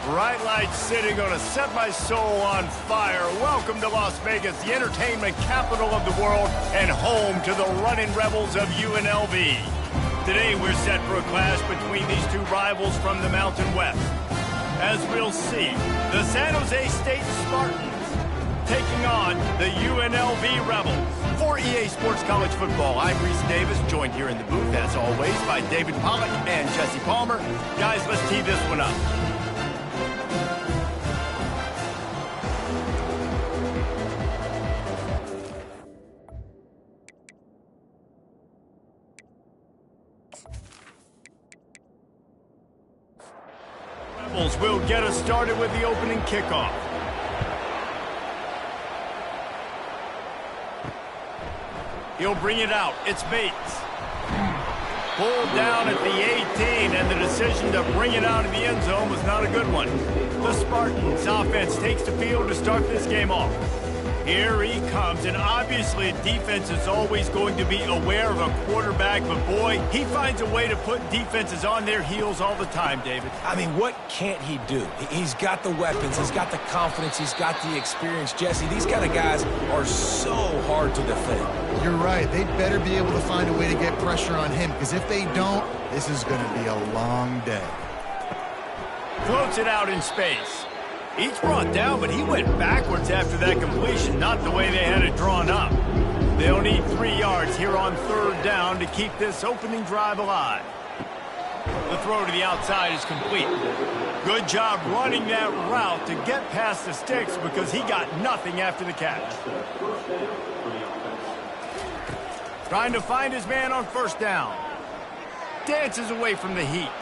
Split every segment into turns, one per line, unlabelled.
Bright lights sitting gonna set my soul on fire. Welcome to Las Vegas, the entertainment capital of the world and home to the running rebels of UNLV. Today we're set for a clash between these two rivals from the Mountain West. As we'll see, the San Jose State Spartans taking on the UNLV Rebels. For EA Sports College Football, I'm Reese Davis, joined here in the booth, as always, by David Pollack and Jesse Palmer. Guys, let's tee this one up. Rebels will get us started with the opening kickoff. He'll bring it out. It's Bates. Pulled down at the 18, and the decision to bring it out of the end zone was not a good one. The Spartans offense takes the field to start this game off. Here he comes, and obviously defense is always going to be aware of a quarterback, but boy, he finds a way to put defenses on their heels all the time, David.
I mean, what can't he do? He's got the weapons, he's got the confidence, he's got the experience. Jesse, these kind of guys are so hard to defend.
You're right. They'd better be able to find a way to get pressure on him, because if they don't, this is going to be a long day.
Floats it out in space. He's brought down, but he went backwards after that completion, not the way they had it drawn up. They'll need 3 yards here on third down to keep this opening drive alive. The throw to the outside is complete. Good job running that route to get past the sticks because he got nothing after the catch. Trying to find his man on first down. Dances away from the heat.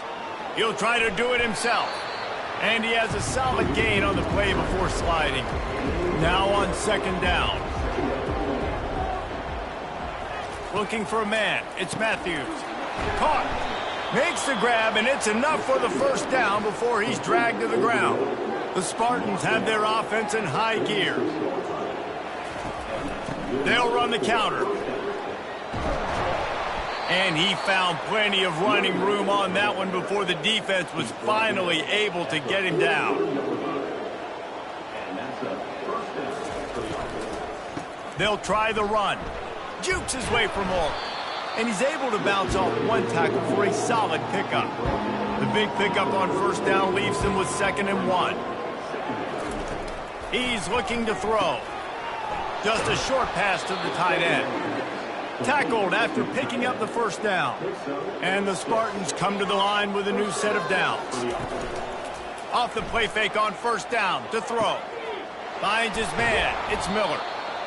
He'll try to do it himself. And he has a solid gain on the play before sliding. Now on second down. Looking for a man. It's Matthews. Caught. Makes the grab, and it's enough for the first down before he's dragged to the ground. The Spartans have their offense in high gear. They'll run the counter. And he found plenty of running room on that one before the defense was finally able to get him down. They'll try the run. Jukes his way for more. And he's able to bounce off one tackle for a solid pickup. The big pickup on first down leaves him with 2nd and 1. He's looking to throw. Just a short pass to the tight end. Tackled after picking up the first down. And the Spartans come to the line with a new set of downs. Off the play fake on first down to throw. Finds his man. It's Miller.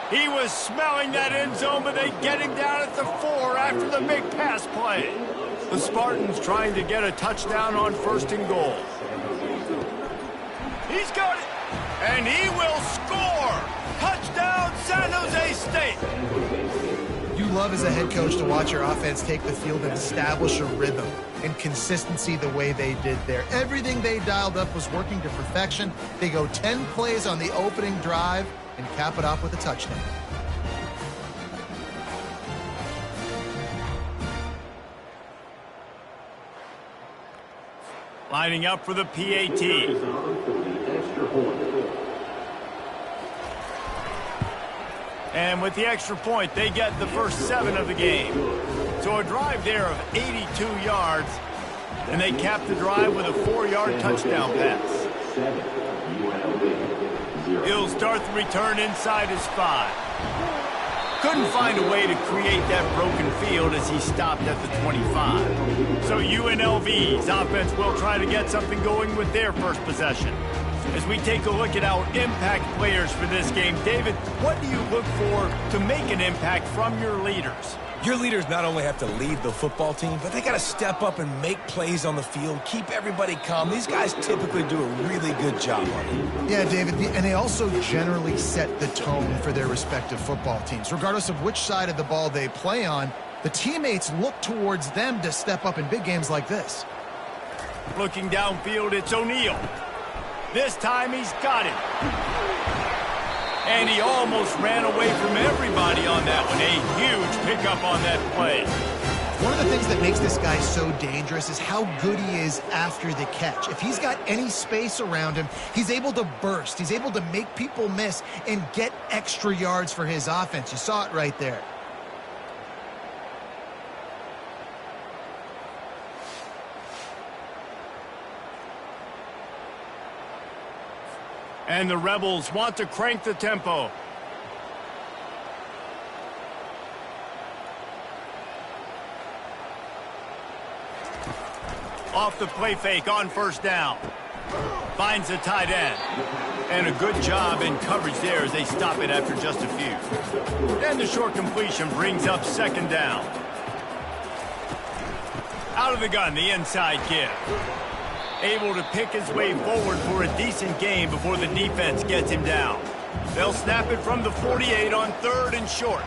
He was smelling that end zone, but they get him down at the 4 after the big pass play. The Spartans trying to get a touchdown on 1st and goal. He's got it. And he will score. Touchdown, San Jose State.
You love as a head coach to watch your offense take the field and establish a rhythm and consistency the way they did there. Everything they dialed up was working to perfection. They go 10 plays on the opening drive and cap it off with a touchdown.
Lining up for the PAT. And with the extra point, they get the first 7 of the game. So a drive there of 82 yards, and they cap the drive with a 4-yard touchdown pass. He'll start the return inside his 5. Couldn't find a way to create that broken field as he stopped at the 25. So UNLV's offense will try to get something going with their first possession. As we take a look at our impact players for this game, David, what do you look for to make an impact from your leaders?
Your leaders not only have to lead the football team, but they got to step up and make plays on the field, keep everybody calm. These guys typically do a really good job on it.
Yeah, David, and they also generally set the tone for their respective football teams. Regardless of which side of the ball they play on, the teammates look towards them to step up in big games like this.
Looking downfield, it's O'Neal. This time he's got it. And he almost ran away from everybody on that one. A huge pickup on that play.
One of the things that makes this guy so dangerous is how good he is after the catch. If he's got any space around him, he's able to burst. He's able to make people miss and get extra yards for his offense. You saw it right there.
And the Rebels want to crank the tempo. Off the play fake on first down. Finds the tight end. And a good job in coverage there as they stop it after just a few. And the short completion brings up second down. Out of the gun, the inside give. Able to pick his way forward for a decent gain before the defense gets him down. They'll snap it from the 48 on third and short.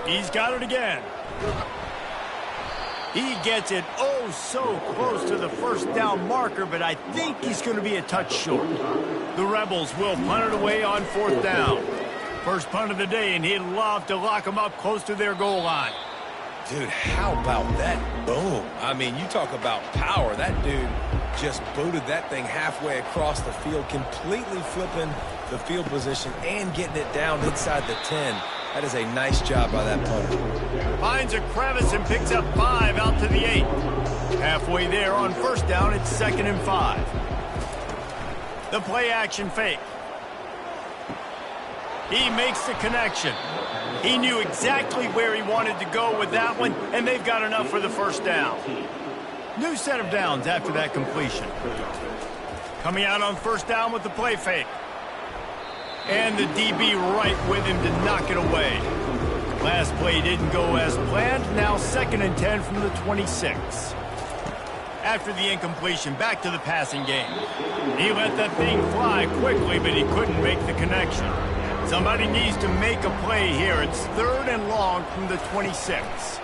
He's got it again. He gets it oh so close to the first down marker, but I think he's going to be a touch short. The Rebels will punt it away on fourth down. First punt of the day, and he'd love to lock them up close to their goal line.
Dude, how about that boom? I mean, you talk about power. That dude just booted that thing halfway across the field, completely flipping the field position and getting it down inside the 10. That is a nice job by that punter.
Finds a crevice and picks up 5 out to the 8. Halfway there on first down, it's 2nd and 5. The play action fake. He makes the connection. He knew exactly where he wanted to go with that one, and they've got enough for the first down. New set of downs after that completion. Coming out on first down with the play fake. And the DB right with him to knock it away. Last play didn't go as planned. Now 2nd and 10 from the 26. After the incompletion, back to the passing game. He let that thing fly quickly, but he couldn't make the connection. Somebody needs to make a play here. It's 3rd and long from the 26.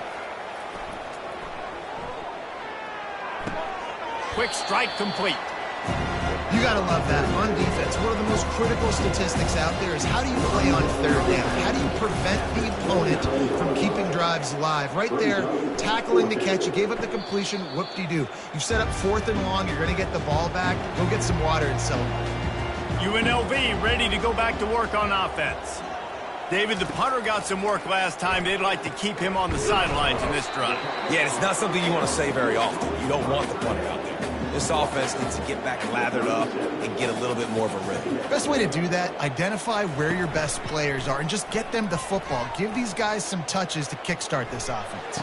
Quick strike complete.
You got to love that. On defense, one of the most critical statistics out there is how do you play on third down? How do you prevent the opponent from keeping drives alive? Right there, tackling the catch. You gave up the completion. Whoop-de-doo. You set up 4th and long. You're going to get the ball back. Go get some water and celebrate.
UNLV ready to go back to work on offense. David, the punter got some work last time. They'd like to keep him on the sidelines in this drive.
Yeah, it's not something you want to say very often. You don't want the punter out there. This offense needs to get back lathered up and get a little bit more of a rhythm.
Best way to do that, identify where your best players are and just get them the football. Give these guys some touches to kickstart this offense.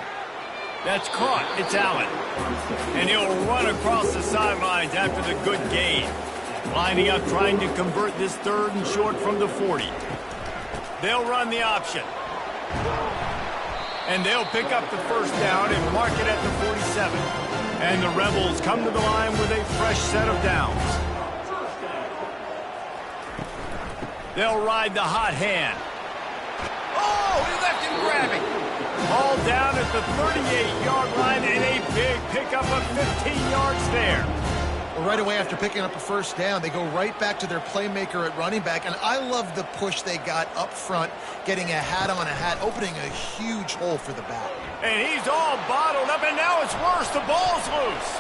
That's caught. It's Allen. And he'll run across the sidelines after the good gain. Lining up, trying to convert this 3rd and short from the 40. They'll run the option. And they'll pick up the first down and mark it at the 47. And the Rebels come to the line with a fresh set of downs. They'll ride the hot hand. Oh, he left him grabbing. Ball down at the 38-yard line and a big pickup of 15 yards there.
Well, right away after picking up a first down, they go right back to their playmaker at running back. And I love the push they got up front, getting a hat on a hat, opening a huge hole for the back.
And he's all bottled up, and now it's worse. The ball's loose.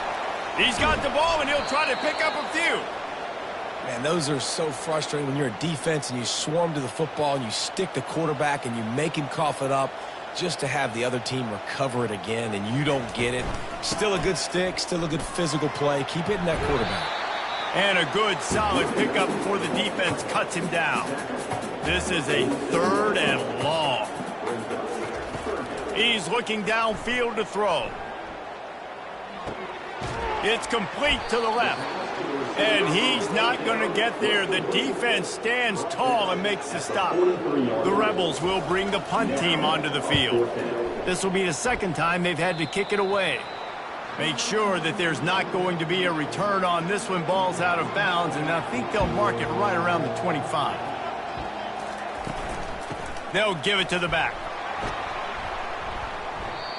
He's got the ball, and he'll try to pick up a few.
Man, those are so frustrating when you're a defense and you swarm to the football and you stick the quarterback and you make him cough it up just to have the other team recover it again, and you don't get it. Still a good stick, still a good physical play. Keep hitting that quarterback.
And a good, solid pickup before the defense cuts him down. This is a 3rd and long. He's looking downfield to throw. It's complete to the left. And he's not going to get there. The defense stands tall and makes the stop. The Rebels will bring the punt team onto the field. This will be the 2nd time they've had to kick it away. Make sure that there's not going to be a return on this one. Ball's out of bounds, and I think they'll mark it right around the 25. They'll give it to the back.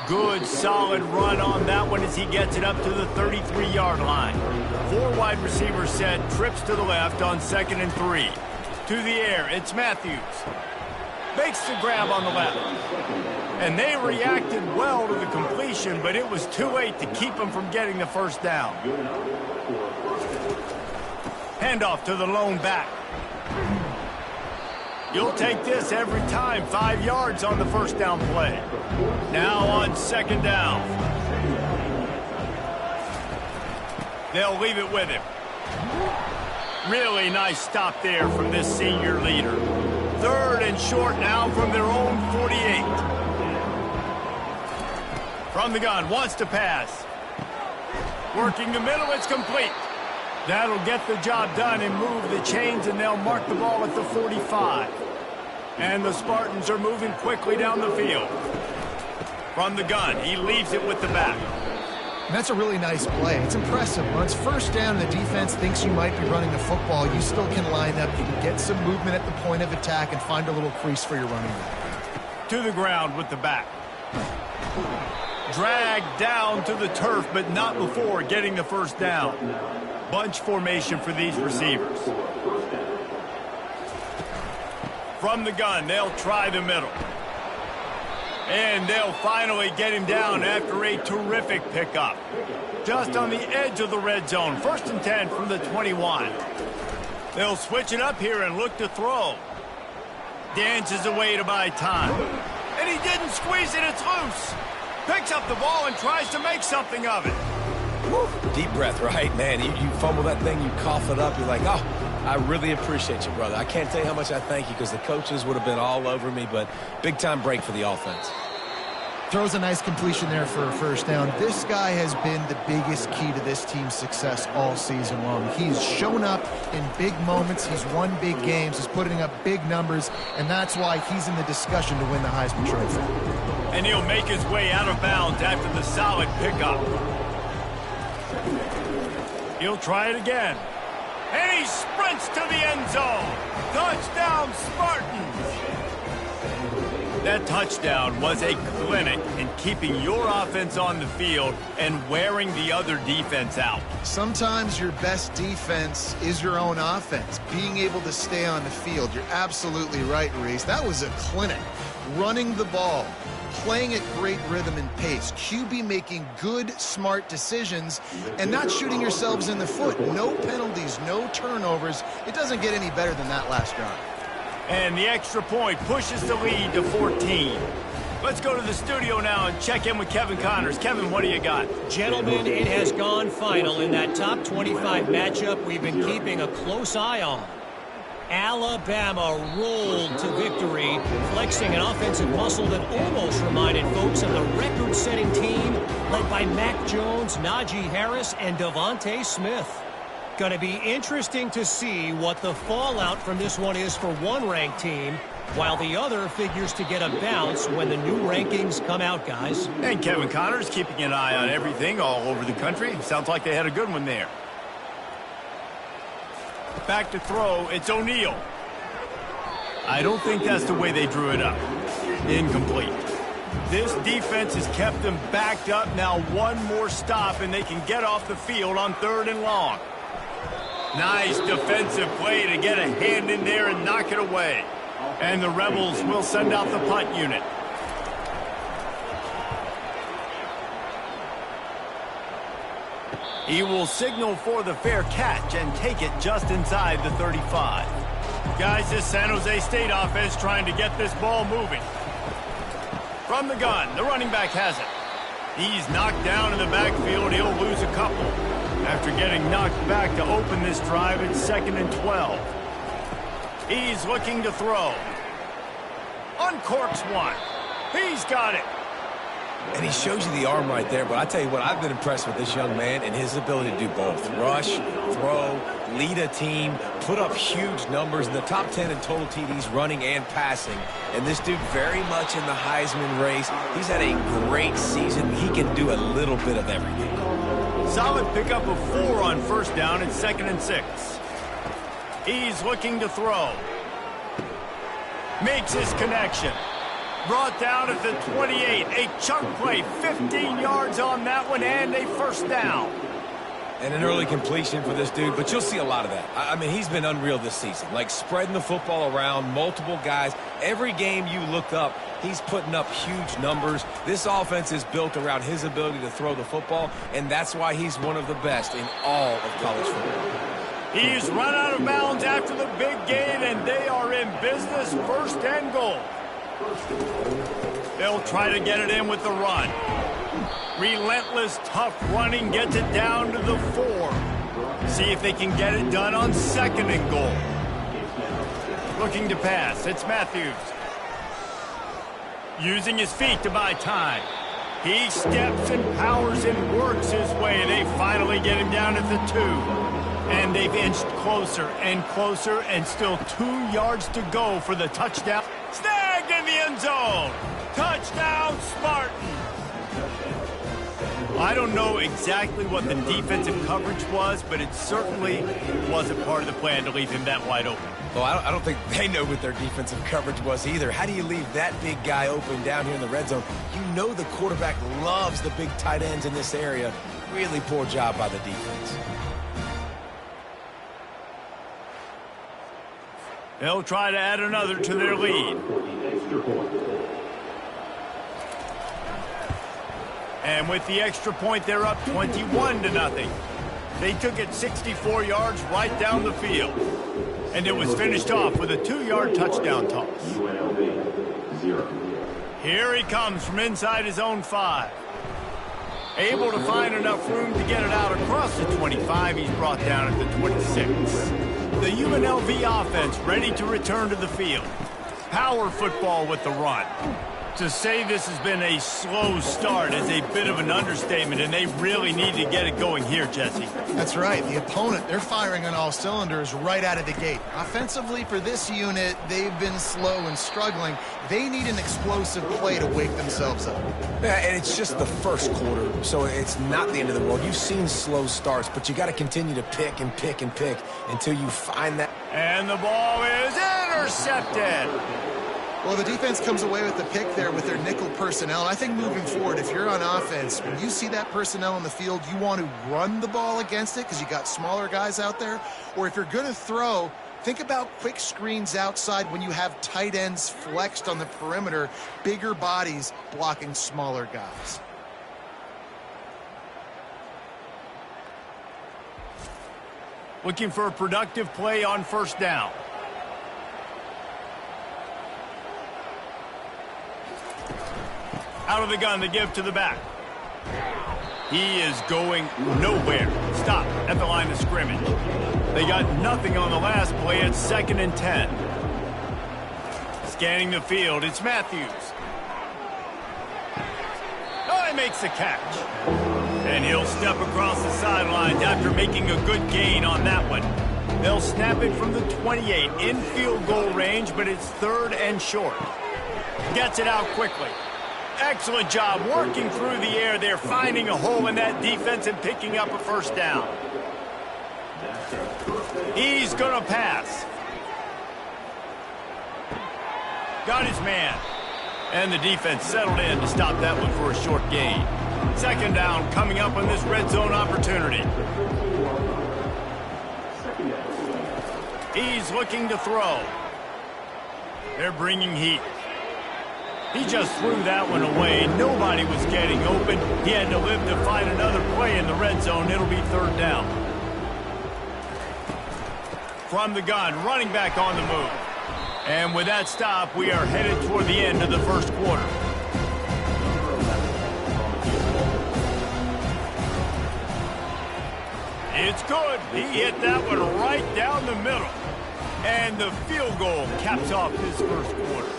Good, solid run on that one as he gets it up to the 33-yard line. 4 wide receivers set, trips to the left on 2nd and 3. To the air, it's Matthews. Makes the grab on the left. And they reacted well to the completion, but it was too late to keep them from getting the first down. Handoff to the lone back. You'll take this every time. 5 yards on the first down play. Now on second down. They'll leave it with him. Really nice stop there from this senior leader. 3rd and short now from their own 48. From the gun, wants to pass. Working the middle, it's complete. That'll get the job done and move the chains, and they'll mark the ball at the 45. And the Spartans are moving quickly down the field. From the gun, he leaves it with the back.
And that's a really nice play. It's impressive. When it's first down and the defense thinks you might be running the football, you still can line up. You can get some movement at the point of attack and find a little crease for your running back.
To the ground with the back. Dragged down to the turf, but not before getting the first down. Bunch formation for these receivers. From the gun, they'll try the middle. And they'll finally get him down after a terrific pickup. Just on the edge of the red zone. 1st and 10 from the 21. They'll switch it up here and look to throw. Dances away to buy time. And he didn't squeeze it, it's loose. Picks up the ball and tries to make something of it.
Whew. Deep breath, right? Man, you fumble that thing, you cough it up, you're like, oh, I really appreciate you, brother. I can't tell you how much I thank you because the coaches would have been all over me, but big-time break for the offense.
Throws a nice completion there for a first down. This guy has been the biggest key to this team's success all season long. He's shown up in big moments. He's won big games. He's putting up big numbers, and that's why he's in the discussion to win the Heisman Trophy.
And he'll make his way out of bounds after the solid pickup. He'll try it again. And he sprints to the end zone. Touchdown, Spartans! That touchdown was a clinic in keeping your offense on the field and wearing the other defense out.
Sometimes your best defense is your own offense, being able to stay on the field. You're absolutely right, Reese. That was a clinic. Running the ball, playing at great rhythm and pace, QB making good, smart decisions, and not shooting yourselves in the foot. No penalties, no turnovers. It doesn't get any better than that last drive.
And the extra point pushes the lead to 14. Let's go to the studio now and check in with Kevin Connors. Kevin, what do you got?
Gentlemen, it has gone final in that top 25 matchup we've been keeping a close eye on. Alabama rolled to victory, flexing an offensive muscle that almost reminded folks of the record-setting team led by Mac Jones, Najee Harris, and Devontae Smith. Going to be interesting to see what the fallout from this one is for one ranked team, while the other figures to get a bounce when the new rankings come out, guys.
And Kevin Connors keeping an eye on everything all over the country. Sounds like they had a good one there. Back to throw, it's O'Neal. I don't think that's the way they drew it up. Incomplete. This defense has kept them backed up. Now one more stop and they can get off the field on 3rd and long. Nice defensive play to get a hand in there and knock it away. And the Rebels will send out the punt unit. He will signal for the fair catch and take it just inside the 35. Guys, this San Jose State offense trying to get this ball moving. From the gun, the running back has it. He's knocked down in the backfield. He'll lose a couple. After getting knocked back to open this drive, it's 2nd and 12. He's looking to throw. Uncorks one. He's got it.
And he shows you the arm right there, but I tell you what, I've been impressed with this young man and his ability to do both. Rush, throw, lead a team, put up huge numbers in the top 10 in total TDs running and passing. And this dude very much in the Heisman race. He's had a great season. He can do a little bit of everything.
Solid pickup of 4 on first down. It's 2nd and 6. He's looking to throw. Makes his connection. Brought down at the 28. A chunk play, 15 yards on that one, and a first down.
And an early completion for this dude, but you'll see a lot of that. I mean, he's been unreal this season, like spreading the football around, multiple guys. Every game you look up, he's putting up huge numbers. This offense is built around his ability to throw the football, and that's why he's one of the best in all of college football.
He's run out of bounds after the big gain, and they are in business, first and goal. They'll try to get it in with the run. Relentless, tough running gets it down to the 4. See if they can get it done on second and goal. Looking to pass. It's Matthews. Using his feet to buy time. He steps and powers and works his way. They finally get him down at the 2. And they've inched closer and closer, and still 2 yards to go for the touchdown. Snagged in the end zone. Touchdown, Spartan. I don't know exactly what the defensive coverage was, but it certainly wasn't part of the plan to leave him that wide open.
Well, I don't think they know what their defensive coverage was either. How do you leave that big guy open down here in the red zone? You know the quarterback loves the big tight ends in this area. Really poor job by the defense.
They'll try to add another to their lead. And with the extra point, they're up 21-0. They took it 64 yards right down the field. And it was finished off with a 2-yard touchdown toss. Here he comes from inside his own 5. Able to find enough room to get it out across the 25. He's brought down at the 26. The UNLV offense ready to return to the field. Power football with the run. To say this has been a slow start is a bit of an understatement, and they really need to get it going here, Jesse.
That's right. The opponent, they're firing on all cylinders right out of the gate. Offensively, for this unit, they've been slow and struggling. They need an explosive play to wake themselves up.
Yeah, and it's just the first quarter, so it's not the end of the world. You've seen slow starts, but you got to continue to pick and pick and pick until you find that.
And the ball is intercepted.
Well, the defense comes away with the pick there with their nickel personnel. I think moving forward, if you're on offense, when you see that personnel on the field, you want to run the ball against it because you got smaller guys out there. Or if you're going to throw, think about quick screens outside when you have tight ends flexed on the perimeter, bigger bodies blocking smaller guys.
Looking for a productive play on first down. Out of the gun, the give to the back. He is going nowhere. Stop at the line of scrimmage. They got nothing on the last play. It's 2nd and 10. Scanning the field, it's Matthews. Oh, he makes the catch. And he'll step across the sidelines after making a good gain on that one. They'll snap it from the 28 in field goal range, but it's 3rd and short. Gets it out quickly. Excellent job working through the air. They're finding a hole in that defense and picking up a first down. He's going to pass. Got his man. And the defense settled in to stop that one for a short gain. 2nd down coming up on this red zone opportunity. He's looking to throw. They're bringing heat. He just threw that one away. Nobody was getting open. He had to live to find another play in the red zone. It'll be 3rd down. From the gun, running back on the move. And with that stop, we are headed toward the end of the first quarter. It's good. He hit that one right down the middle. And the field goal caps off his first quarter.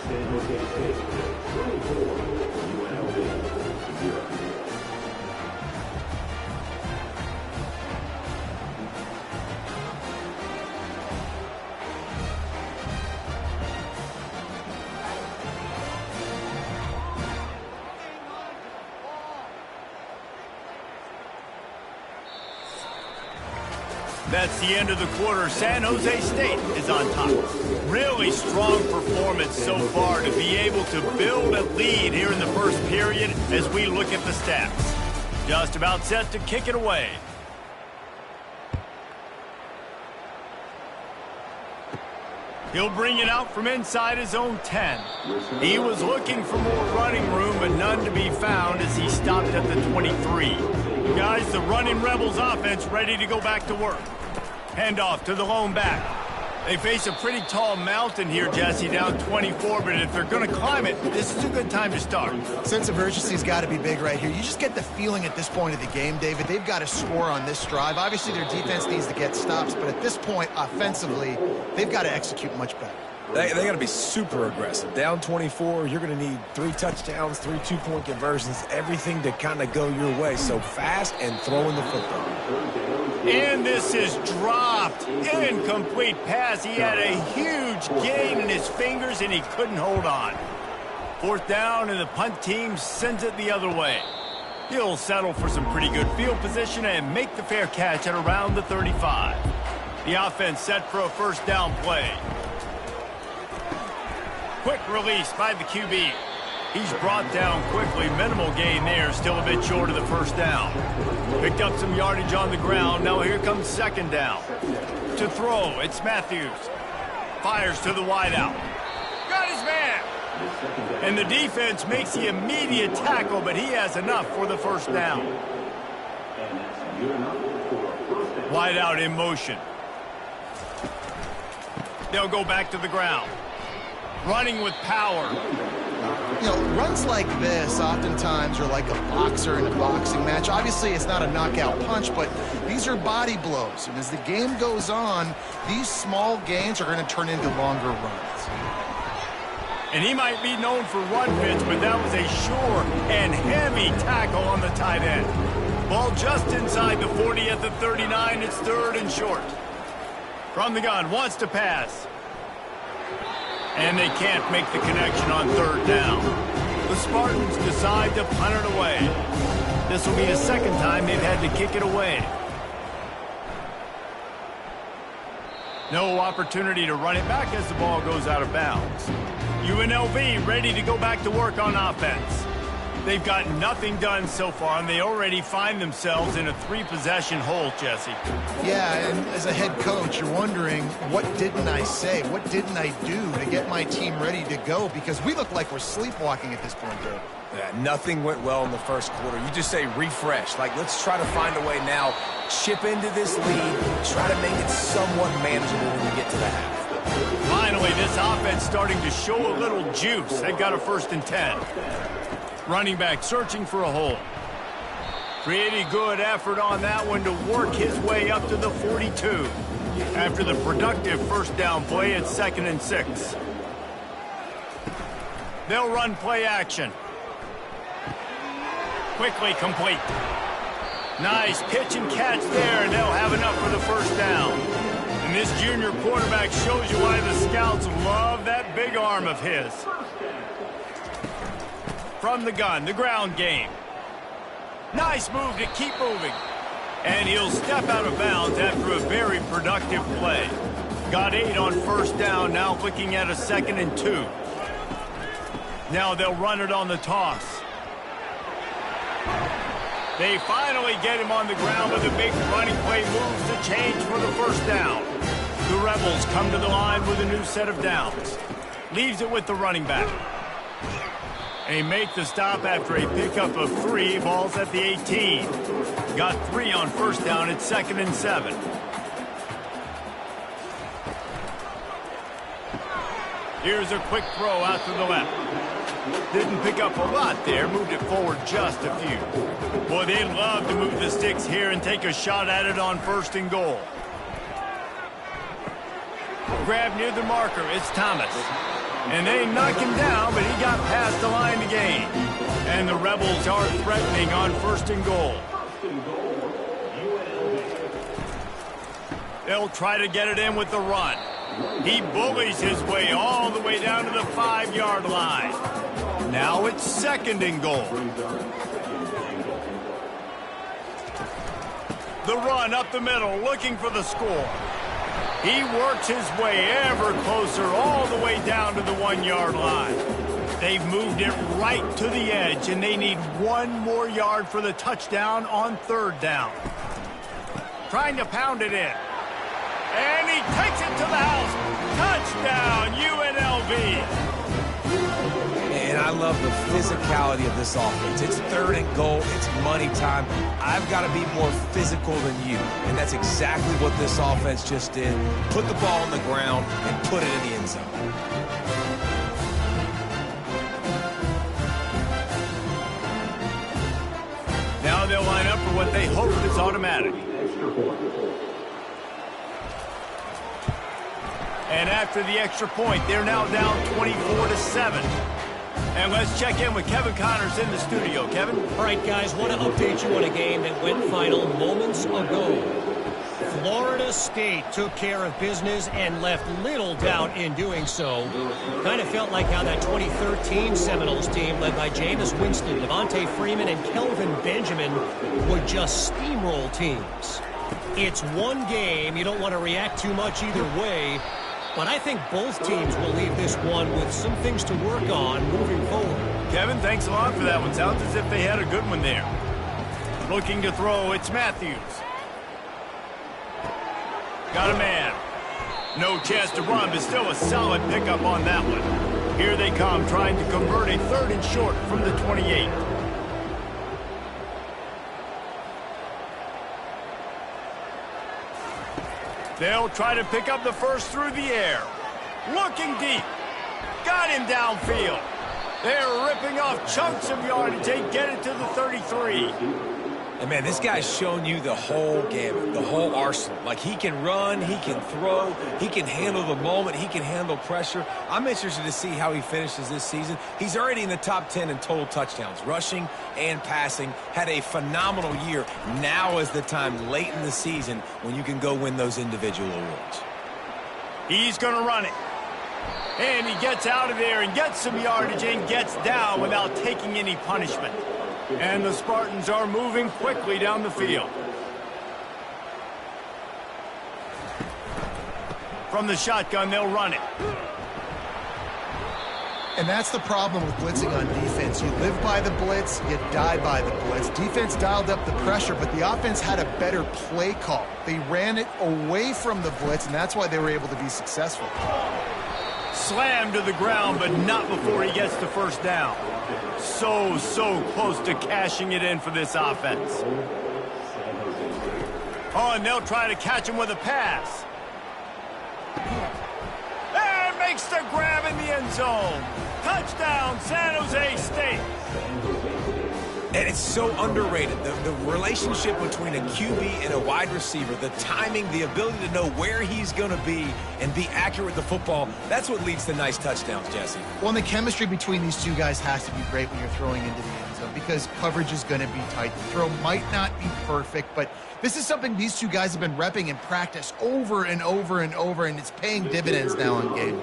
That's the end of the quarter. San Jose State is on top. Really strong performance so far to be able to build a lead here in the first period as we look at the stats. Just about set to kick it away. He'll bring it out from inside his own 10. He was looking for more running room, but none to be found as he stopped at the 23. Guys, the running Rebels offense ready to go back to work. Handoff to the lone back. They face a pretty tall mountain here, Jesse, down 24, but if they're going to climb it, this is a good time to start.
Sense of urgency's got to be big right here. You just get the feeling at this point of the game, David, they've got to score on this drive. Obviously, their defense needs to get stops, but at this point, offensively, they've got to execute much better.
They got to be super aggressive. Down 24, you're going to need 3 touchdowns, 3 two-point conversions, everything to kind of go your way. So fast and throwing the football.
And this is dropped. Incomplete pass. He had a huge gain in his fingers, and he couldn't hold on. 4th down, and the punt team sends it the other way. He'll settle for some pretty good field position and make the fair catch at around the 35. The offense set for a 1st down play. Quick release by the QB. He's brought down quickly. Minimal gain there. Still a bit short of the 1st down. Picked up some yardage on the ground. Now here comes 2nd down. To throw, it's Matthews. Fires to the wideout. Got his man. And the defense makes the immediate tackle, but he has enough for the 1st down. Wideout in motion. They'll go back to the ground. Running with power.
You know, runs like this oftentimes are like a boxer in a boxing match. Obviously, it's not a knockout punch, but these are body blows. And as the game goes on, these small gains are going to turn into longer runs.
And he might be known for run fits, but that was a sure and heavy tackle on the tight end. Ball just inside the 40 at the 39. It's 3rd and short. From the gun, wants to pass. And they can't make the connection on 3rd down. The Spartans decide to punt it away. This will be the 2nd time they've had to kick it away. No opportunity to run it back as the ball goes out of bounds. UNLV ready to go back to work on offense. They've got nothing done so far, and they already find themselves in a 3-possession hole, Jesse.
Yeah, and as a head coach, you're wondering, what didn't I say? What didn't I do to get my team ready to go? Because we look like we're sleepwalking at this point, Dave.
Yeah, nothing went well in the 1st quarter. You just say refresh. Like, let's try to find a way now. Chip into this lead. Try to make it somewhat manageable when you get to the half.
Finally, this offense starting to show a little juice. They've got a 1st and 10. Running back searching for a hole. Pretty good effort on that one to work his way up to the 42. After the productive 1st down play, it's 2nd and 6. They'll run play action. Quickly complete. Nice pitch and catch there, and they'll have enough for the 1st down. And this junior quarterback shows you why the scouts love that big arm of his. From the gun, the ground game. Nice move to keep moving. And he'll step out of bounds after a very productive play. Got 8 on 1st down, now looking at a 2nd and 2. Now they'll run it on the toss. They finally get him on the ground, but the big running play moves the change for the 1st down. The Rebels come to the line with a new set of downs. Leaves it with the running back. They make the stop after a pickup of 3. Ball's at the 18. Got 3 on 1st down. It's 2nd and 7. Here's a quick throw out to the left. Didn't pick up a lot there. Moved it forward just a few. Boy, they love to move the sticks here and take a shot at it on 1st and goal. Grab near the marker. It's Thomas. And they knock him down, but he got past the line to gain. And the Rebels are threatening on 1st and goal. They'll try to get it in with the run. He bullies his way all the way down to the 5-yard line. Now it's 2nd and goal. The run up the middle, looking for the score. He works his way ever closer all the way down to the 1-yard line. They've moved it right to the edge, and they need 1 more yard for the touchdown on 3rd down. Trying to pound it in. And he takes it to the house. Touchdown, UNLV.
And I love the physicality of this offense. It's 3rd and goal. It's money time. I've got to be more physical than you. And that's exactly what this offense just did. Put the ball on the ground and put it in the end zone.
Now they'll line up for what they hope is automatic. And after the extra point, they're now down 24-7. And let's check in with Kevin Connors in the studio. Kevin?
All right, guys, want to update you on a game that went final moments ago. Florida State took care of business and left little doubt in doing so. Kind of felt like how that 2013 Seminoles team, led by Jameis Winston, Devontae Freeman, and Kelvin Benjamin, would just steamroll teams. It's one game. You don't want to react too much either way. But I think both teams will leave this one with some things to work on moving forward.
Kevin, thanks a lot for that one. Sounds as if they had a good one there. Looking to throw, it's Matthews. Got a man. No chance to run, but still a solid pickup on that one. Here they come, trying to convert a 3rd and short from the 28. They'll try to pick up the first through the air. Looking deep. Got him downfield. They're ripping off chunks of yardage. They get it to the 33.
And, man, this guy's shown you the whole gamut, the whole arsenal. Like, he can run, he can throw, he can handle the moment, he can handle pressure. I'm interested to see how he finishes this season. He's already in the top 10 in total touchdowns, rushing and passing. Had a phenomenal year. Now is the time late in the season when you can go win those individual awards.
He's going to run it. And he gets out of there and gets some yardage and gets down without taking any punishment. And the Spartans are moving quickly down the field. From the shotgun, they'll run it.
And that's the problem with blitzing on defense. You live by the blitz, you die by the blitz. Defense dialed up the pressure, but the offense had a better play call. They ran it away from the blitz, and that's why they were able to be successful.
Slammed to the ground, but not before he gets the first down. So close to cashing it in for this offense. Oh, and they'll try to catch him with a pass. And makes the grab in the end zone. Touchdown, San Jose State.
And it's so underrated. The relationship between a QB and a wide receiver, the timing, the ability to know where he's going to be and be accurate with the football, that's what leads to nice touchdowns, Jesse.
Well, and the chemistry between these two guys has to be great when you're throwing into the end zone because coverage is going to be tight. The throw might not be perfect, but this is something these two guys have been repping in practice over and over and over, and it's paying dividends now on game.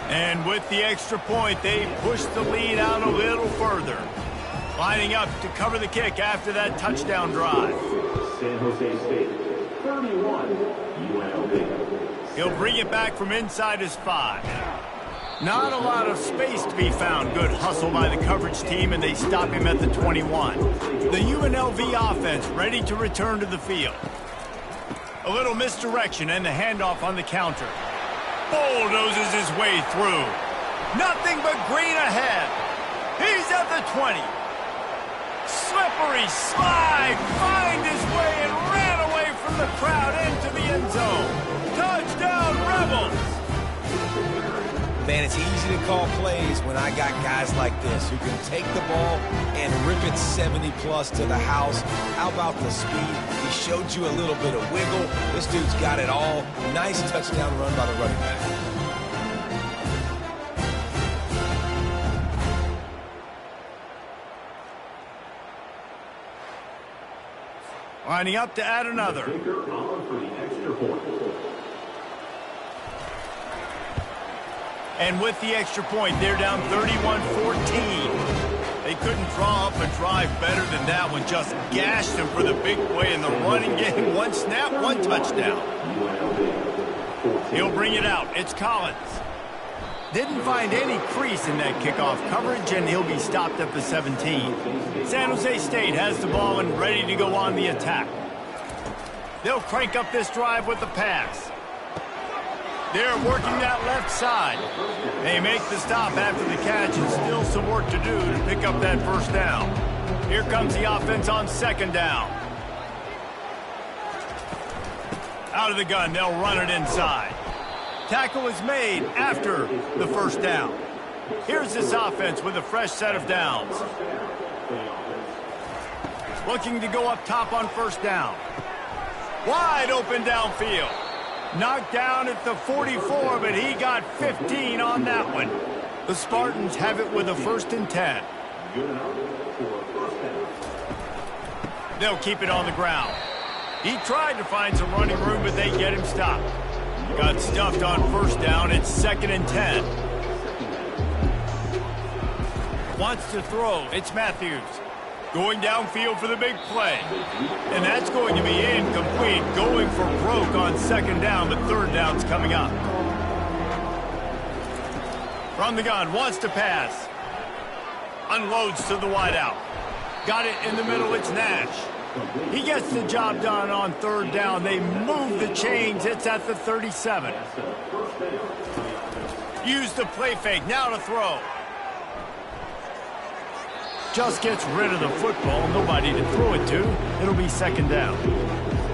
And with the extra point, they push the lead out a little further. Lining up to cover the kick after that touchdown drive.
San Jose State, 31, UNLV.
He'll bring it back from inside his 5. Not a lot of space to be found. Good hustle by the coverage team, and they stop him at the 21. The UNLV offense ready to return to the field. A little misdirection and the handoff on the counter. Bulldozes his way through. Nothing but green ahead. He's at the 20. Slippery slide. Find his way and ran away from the crowd into the end zone. Touchdown, Rebels.
Man, it's easy to call plays when I got guys like this who can take the ball and rip it 70-plus to the house. How about the speed? He showed you a little bit of wiggle. This dude's got it all. Nice touchdown run by the running back.
Lining up to add another. And with the extra point, they're down 31-14. They couldn't draw up a drive better than that one. Just gashed him for the big play in the running game. One snap, one touchdown. He'll bring it out. It's Collins. Didn't find any crease in that kickoff coverage, and he'll be stopped at the 17. San Jose State has the ball and ready to go on the attack. They'll crank up this drive with the pass. They're working that left side. They make the stop after the catch, and still some work to do to pick up that first down. Here comes the offense on second down. Out of the gun, they'll run it inside. Tackle is made after the first down. Here's this offense with a fresh set of downs. Looking to go up top on first down. Wide open downfield. Knocked down at the 44, but he got 15 on that one. The Spartans have it with a 1st and 10. They'll keep it on the ground. He tried to find some running room, but they get him stopped. Got stuffed on first down. It's 2nd and 10. Wants to throw. It's Matthews. Going downfield for the big play. And that's going to be incomplete. Going for broke on second down, but third down's coming up. From the gun, wants to pass. Unloads to the wideout. Got it in the middle, it's Nash. He gets the job done on third down. They move the chains. It's at the 37. Use the play fake. Now to throw. Just gets rid of the football. Nobody to throw it to. It'll be second down.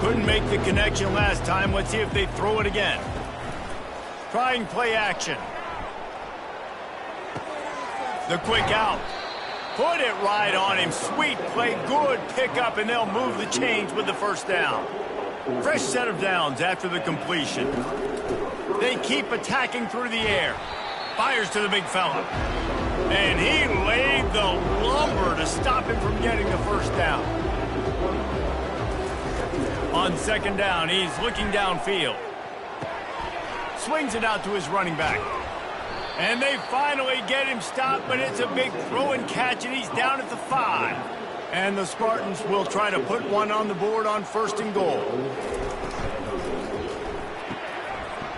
Couldn't make the connection last time. Let's see if they throw it again. Trying play action. The quick out. Put it right on him. Sweet play, good pickup, and they'll move the chains with the first down. Fresh set of downs after the completion. They keep attacking through the air. Fires to the big fella. And he laid the lumber to stop him from getting the first down. On second down, he's looking downfield. Swings it out to his running back. And they finally get him stopped, but it's a big throw and catch, and he's down at the 5. And the Spartans will try to put one on the board on 1st and goal.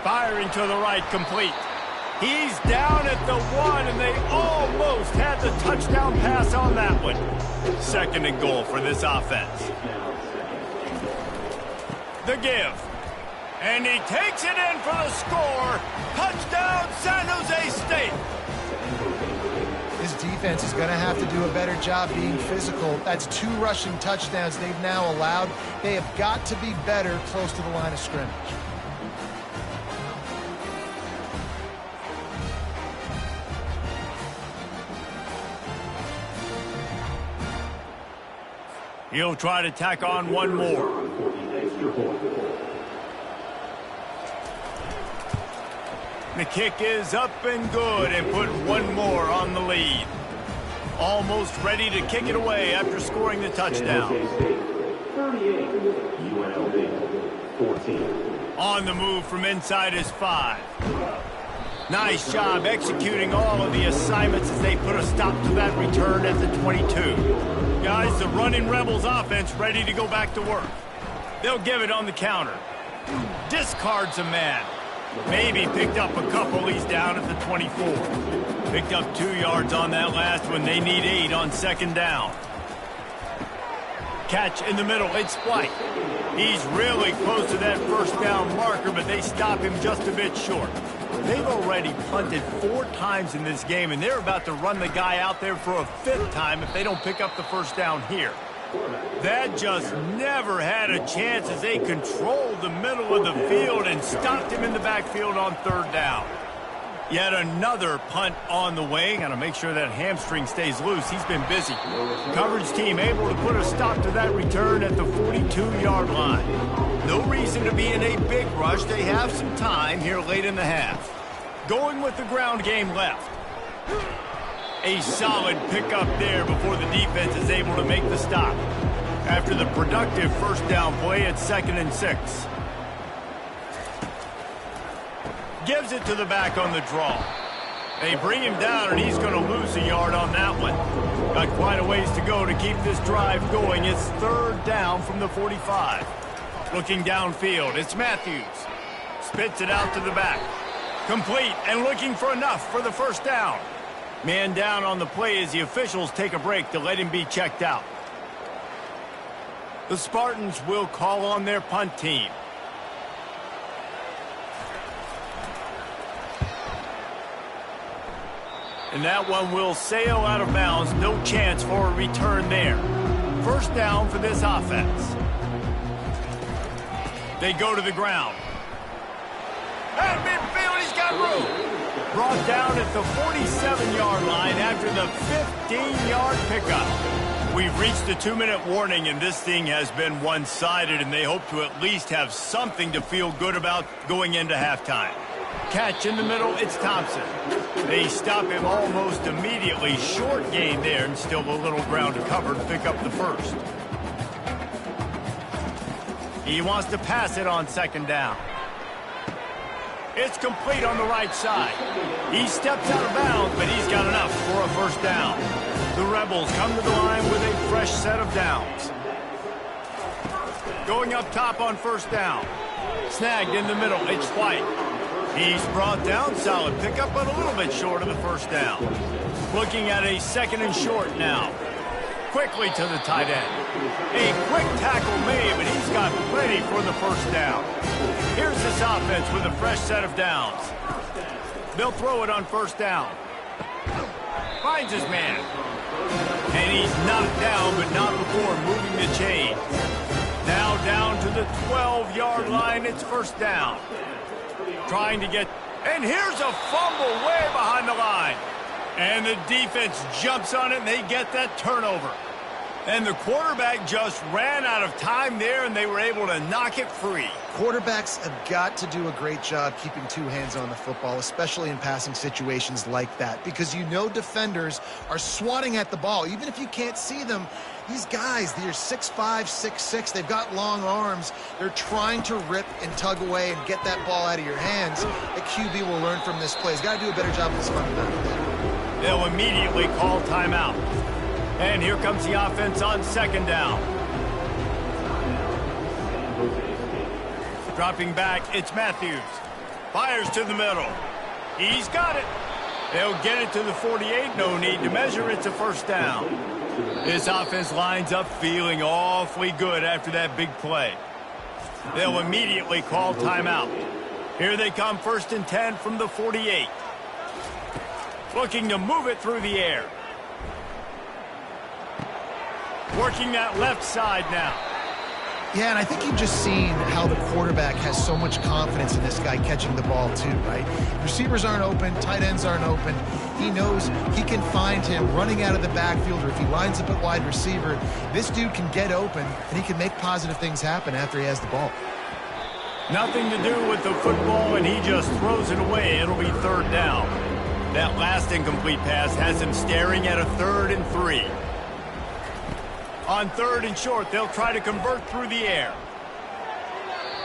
Firing to the right, complete. He's down at the 1, and they almost had the touchdown pass on that one. 2nd and goal for this offense. The give. And he takes it in for the score. Touchdown, San Jose State.
This defense is going to have to do a better job being physical. That's 2 rushing touchdowns they've now allowed. They have got to be better close to the line of scrimmage.
He'll try to tack on one more. The kick is up and good, and put one more on the lead. Almost ready to kick it away after scoring the touchdown.
38, UNLV 14.
On the move from inside his 5. Nice job executing all of the assignments as they put a stop to that return at the 22. Guys, the running Rebels offense ready to go back to work. They'll give it on the counter. Discards a man. Maybe picked up a couple. He's down at the 24. Picked up 2 yards on that last one. They need 8 on second down. Catch in the middle. It's White. He's really close to that first down marker, but they stop him just a bit short. They've already punted 4 times in this game, and they're about to run the guy out there for a 5th time if they don't pick up the first down here. That just never had a chance as they controlled the middle of the field and stopped him in the backfield on third down. Yet another punt on the way. Got to make sure that hamstring stays loose. He's been busy. Coverage team able to put a stop to that return at the 42-yard line. No reason to be in a big rush. They have some time here late in the half. Going with the ground game left. A solid pickup there before the defense is able to make the stop. After the productive first down play, it's 2nd and 6. Gives it to the back on the draw. They bring him down, and he's going to lose a yard on that one. Got quite a ways to go to keep this drive going. It's 3rd down from the 45. Looking downfield, it's Matthews. Spits it out to the back. Complete and looking for enough for the first down. Man down on the play as the officials take a break to let him be checked out. The Spartans will call on their punt team. And that one will sail out of bounds. No chance for a return there. First down for this offense. They go to the ground. At midfield, he's got room. Brought down at the 47-yard line after the 15-yard pickup. We've reached the 2-minute warning, and this thing has been one-sided, and they hope to at least have something to feel good about going into halftime. Catch in the middle, it's Thompson. They stop him almost immediately. Short gain there, and still a little ground to cover to pick up the first. He wants to pass it on second down. It's complete on the right side. He steps out of bounds, but he's got enough for a first down. The Rebels come to the line with a fresh set of downs. Going up top on first down. Snagged in the middle, it's White. He's brought down, solid pickup, but a little bit short of the first down. Looking at a second and short now. Quickly to the tight end. A quick tackle made, but he's got plenty for the first down. Here's this offense with a fresh set of downs. They'll throw it on first down. Finds his man. And he's knocked down, but not before moving the chain. Now down to the 12-yard line, it's first down. Trying to get, and here's a fumble way behind the line. And the defense jumps on it, and they get that turnover. And the quarterback just ran out of time there, and they were able to knock it free.
Quarterbacks have got to do a great job keeping two hands on the football, especially in passing situations like that, because you know defenders are swatting at the ball. Even if you can't see them, these guys, they're 6'5", 6'6", they've got long arms. They're trying to rip and tug away and get that ball out of your hands. The QB will learn from this play. He's got to do a better job of this fundamental there.
They'll immediately call timeout. And here comes the offense on second down. Dropping back, it's Matthews. Fires to the middle. He's got it. They'll get it to the 48. No need to measure. It's a first down. This offense lines up feeling awfully good after that big play. They'll immediately call timeout. Here they come, first and 10 from the 48. Looking to move it through the air. Working that left side now.
Yeah, and I think you've just seen how the quarterback has so much confidence in this guy catching the ball too, right? Receivers aren't open, tight ends aren't open. He knows he can find him running out of the backfield, or if he lines up at wide receiver, this dude can get open, and he can make positive things happen after he has the ball.
Nothing to do with the football, and he just throws it away. It'll be third down. That last incomplete pass has him staring at a 3rd and 3. On 3rd and short, they'll try to convert through the air.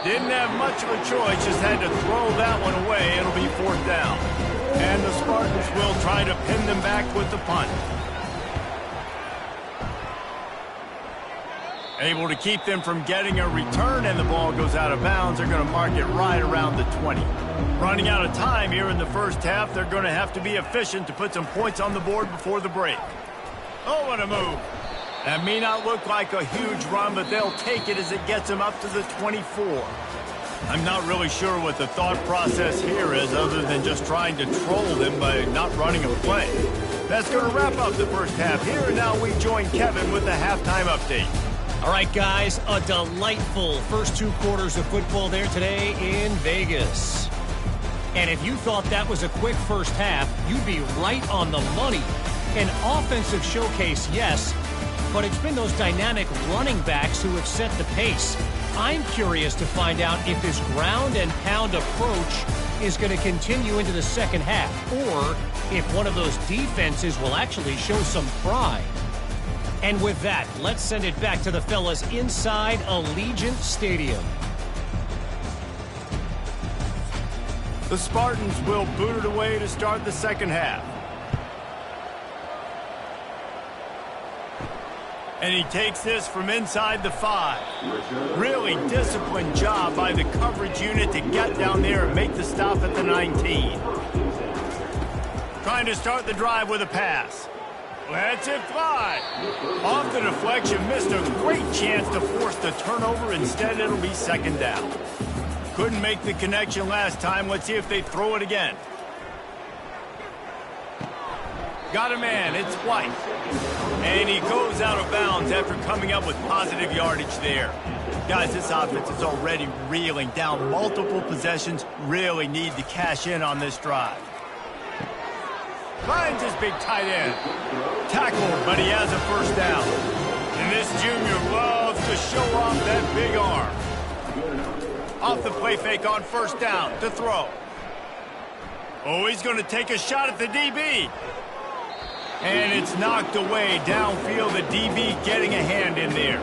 Didn't have much of a choice, just had to throw that one away. It'll be 4th down. And the Spartans will try to pin them back with the punt. Able to keep them from getting a return, and the ball goes out of bounds. They're going to mark it right around the 20. Running out of time here in the first half. They're going to have to be efficient to put some points on the board before the break. Oh, what a move. That may not look like a huge run, but they'll take it as it gets them up to the 24. I'm not really sure what the thought process here is, other than just trying to troll them by not running a play. That's going to wrap up the first half here, and now we join Kevin with the halftime update.
All right, guys, a delightful first 2 quarters of football there today in Vegas. And if you thought that was a quick first half, you'd be right on the money. An offensive showcase, yes, but it's been those dynamic running backs who have set the pace. I'm curious to find out if this ground and pound approach is going to continue into the second half, or if one of those defenses will actually show some pride. And with that, let's send it back to the fellas inside Allegiant Stadium.
The Spartans will boot it away to start the second half. And he takes this from inside the 5. Really disciplined job by the coverage unit to get down there and make the stop at the 19. Trying to start the drive with a pass. Lets it fly. Off the deflection, missed a great chance to force the turnover. Instead, it'll be second down. Couldn't make the connection last time. Let's see if they throw it again. Got a man, it's White. And he goes out of bounds after coming up with positive yardage there. Guys, this offense is already reeling down multiple possessions. Really need to cash in on this drive. Finds his big tight end. Tackled, but he has a first down. And this junior loves to show off that big arm. Off the play fake on first down to throw. Oh, he's going to take a shot at the DB. And it's knocked away downfield. The DB getting a hand in there.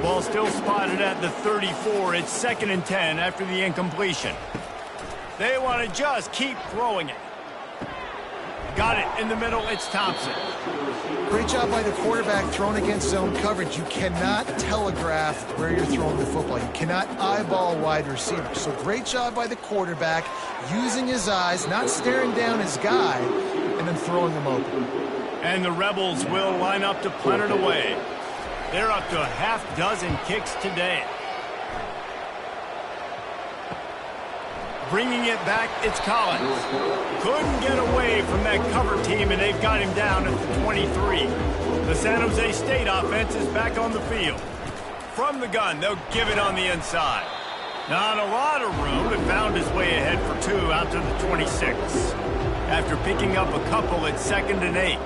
Ball still spotted at the 34. It's 2nd and 10 after the incompletion. They want to just keep throwing it. Got it in the middle. It's Thompson.
Great job by the quarterback thrown against zone coverage. You cannot telegraph where you're throwing the football. You cannot eyeball a wide receiver. So great job by the quarterback using his eyes, not staring down his guy, and then throwing him open.
And the Rebels will line up to punt it away. They're up to a half-dozen kicks today. Bringing it back, it's Collins. Couldn't get away from that cover team, and they've got him down at the 23. The San Jose State offense is back on the field. From the gun, they'll give it on the inside. Not a lot of room, but found his way ahead for 2 out to the 26. After picking up a couple, it's 2nd and 8.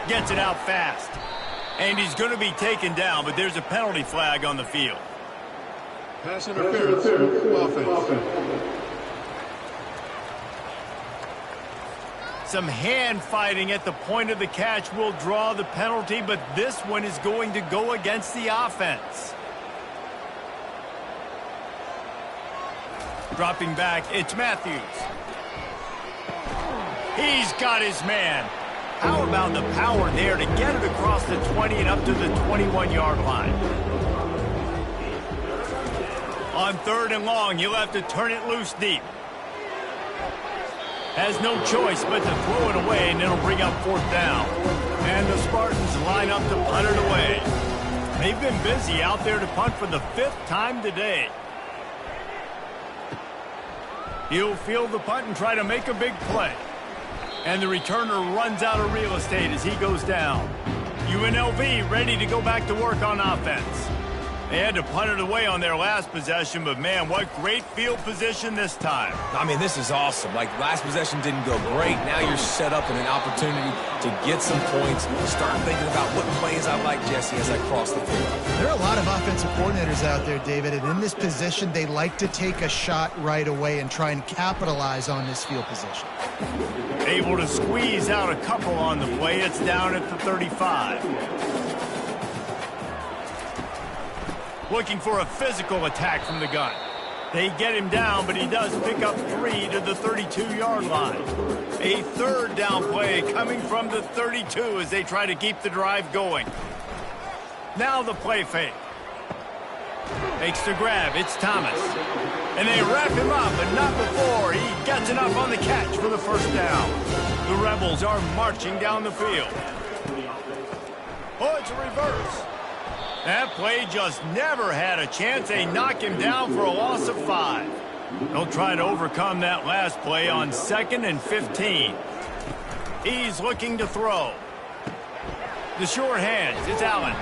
Gets it out fast. And he's going to be taken down, but there's a penalty flag on the field.
Pass interference. Offense.
Some hand fighting at the point of the catch will draw the penalty, but this one is going to go against the offense. Dropping back, it's Matthews. He's got his man. How about the power there to get it across the 20 and up to the 21-yard line? On 3rd and long, you'll have to turn it loose deep. Has no choice but to throw it away, and it'll bring up 4th down. And the Spartans line up to punt it away. They've been busy out there to punt for the 5th time today. He'll field the punt and try to make a big play. And the returner runs out of real estate as he goes down. UNLV ready to go back to work on offense. They had to punt it away on their last possession, but man, what great field position this time.
I mean, this is awesome. Like, last possession didn't go great. Now you're set up in an opportunity to get some points. Start thinking about what plays I like, Jesse, as I cross the field.
There are a lot of offensive coordinators out there, David, and in this position, they like to take a shot right away and try and capitalize on this field position.
Able to squeeze out a couple on the play. It's down at the 35. Looking for a physical attack from the gun. They get him down, but he does pick up 3 to the 32-yard line. A 3rd down play coming from the 32 as they try to keep the drive going. Now the play fake. Makes the grab. It's Thomas. And they wrap him up, but not before he gets enough on the catch for the 1st down. The Rebels are marching down the field. Oh, it's a reverse. That play just never had a chance. They knock him down for a loss of 5. They'll try to overcome that last play on 2nd and 15. He's looking to throw. The short hands, it's Allen.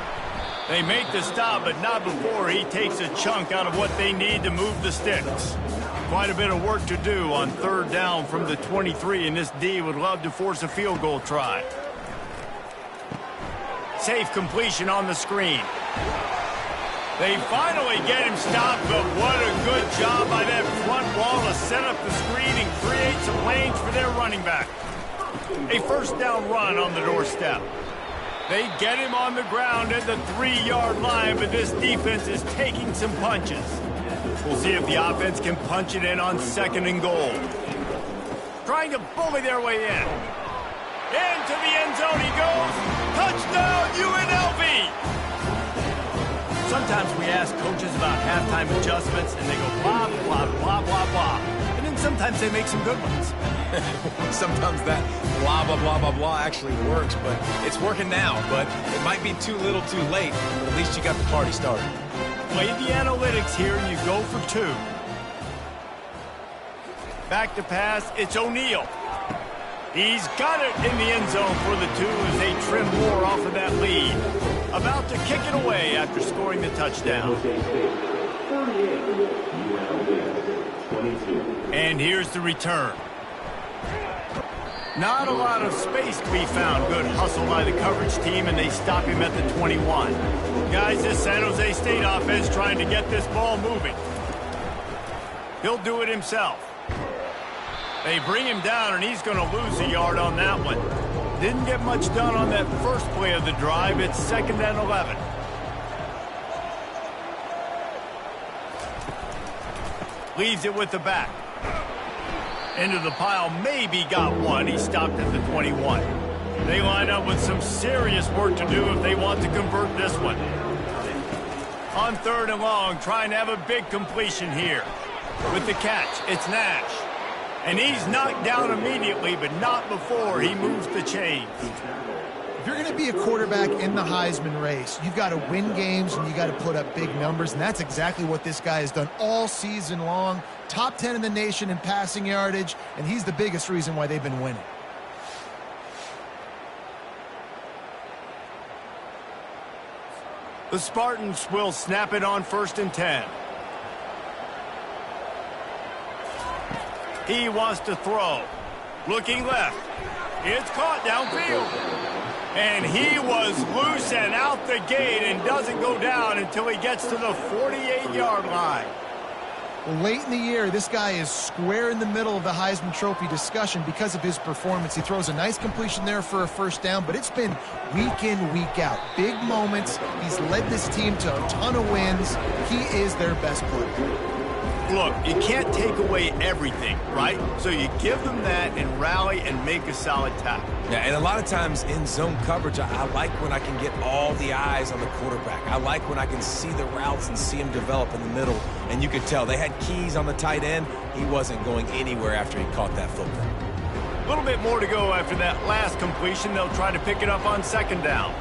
They make the stop, but not before he takes a chunk out of what they need to move the sticks. Quite a bit of work to do on 3rd down from the 23, and this D would love to force a field goal try. Safe completion on the screen. They finally get him stopped, but what a good job by that front wall to set up the screen and create some lanes for their running back. A 1st down run on the doorstep. They get him on the ground at the 3-yard line, but this defense is taking some punches. We'll see if the offense can punch it in on 2nd and goal. Trying to bully their way in. Into the end zone he goes. Touchdown, UNLV! Sometimes we ask coaches about halftime adjustments, and they go blah, blah, blah, blah, blah. And then sometimes they make some good ones.
Sometimes that blah, blah, blah, blah, blah actually works, but it's working now. But it might be too little too late, but at least you got the party started.
Play the analytics here, and you go for 2. Back to pass, it's O'Neal. He's got it in the end zone for the 2 as they trim more off of that lead. About to kick it away after scoring the touchdown. And here's the return. Not a lot of space to be found. Good hustle by the coverage team, and they stop him at the 21. Guys, this San Jose State offense trying to get this ball moving. He'll do it himself. They bring him down, and he's going to lose a yard on that one. Didn't get much done on that first play of the drive. It's 2nd and 11. Leaves it with the back. Into the pile, maybe got one. He stopped at the 21. They line up with some serious work to do if they want to convert this one. On 3rd and long, trying to have a big completion here. With the catch, it's Nash. And he's knocked down immediately, but not before he moves the chains.
If you're going to be a quarterback in the Heisman race, you've got to win games and you've got to put up big numbers, and that's exactly what this guy has done all season long. Top 10 in the nation in passing yardage, and he's the biggest reason why they've been winning.
The Spartans will snap it on 1st and 10. He wants to throw. Looking left. It's caught downfield. And he was loose and out the gate and doesn't go down until he gets to the 48-yard line.
Late in the year, this guy is square in the middle of the Heisman Trophy discussion because of his performance. He throws a nice completion there for a 1st down, but it's been week in, week out. Big moments. He's led this team to a ton of wins. He is their best player.
Look, you can't take away everything, right? So you give them that and rally and make a solid tackle.
Yeah, and a lot of times in zone coverage, I like when I can get all the eyes on the quarterback. I like when I can see the routes and see him develop in the middle. And you could tell they had keys on the tight end. He wasn't going anywhere after he caught that football.
A little bit more to go after that last completion. They'll try to pick it up on 2nd down.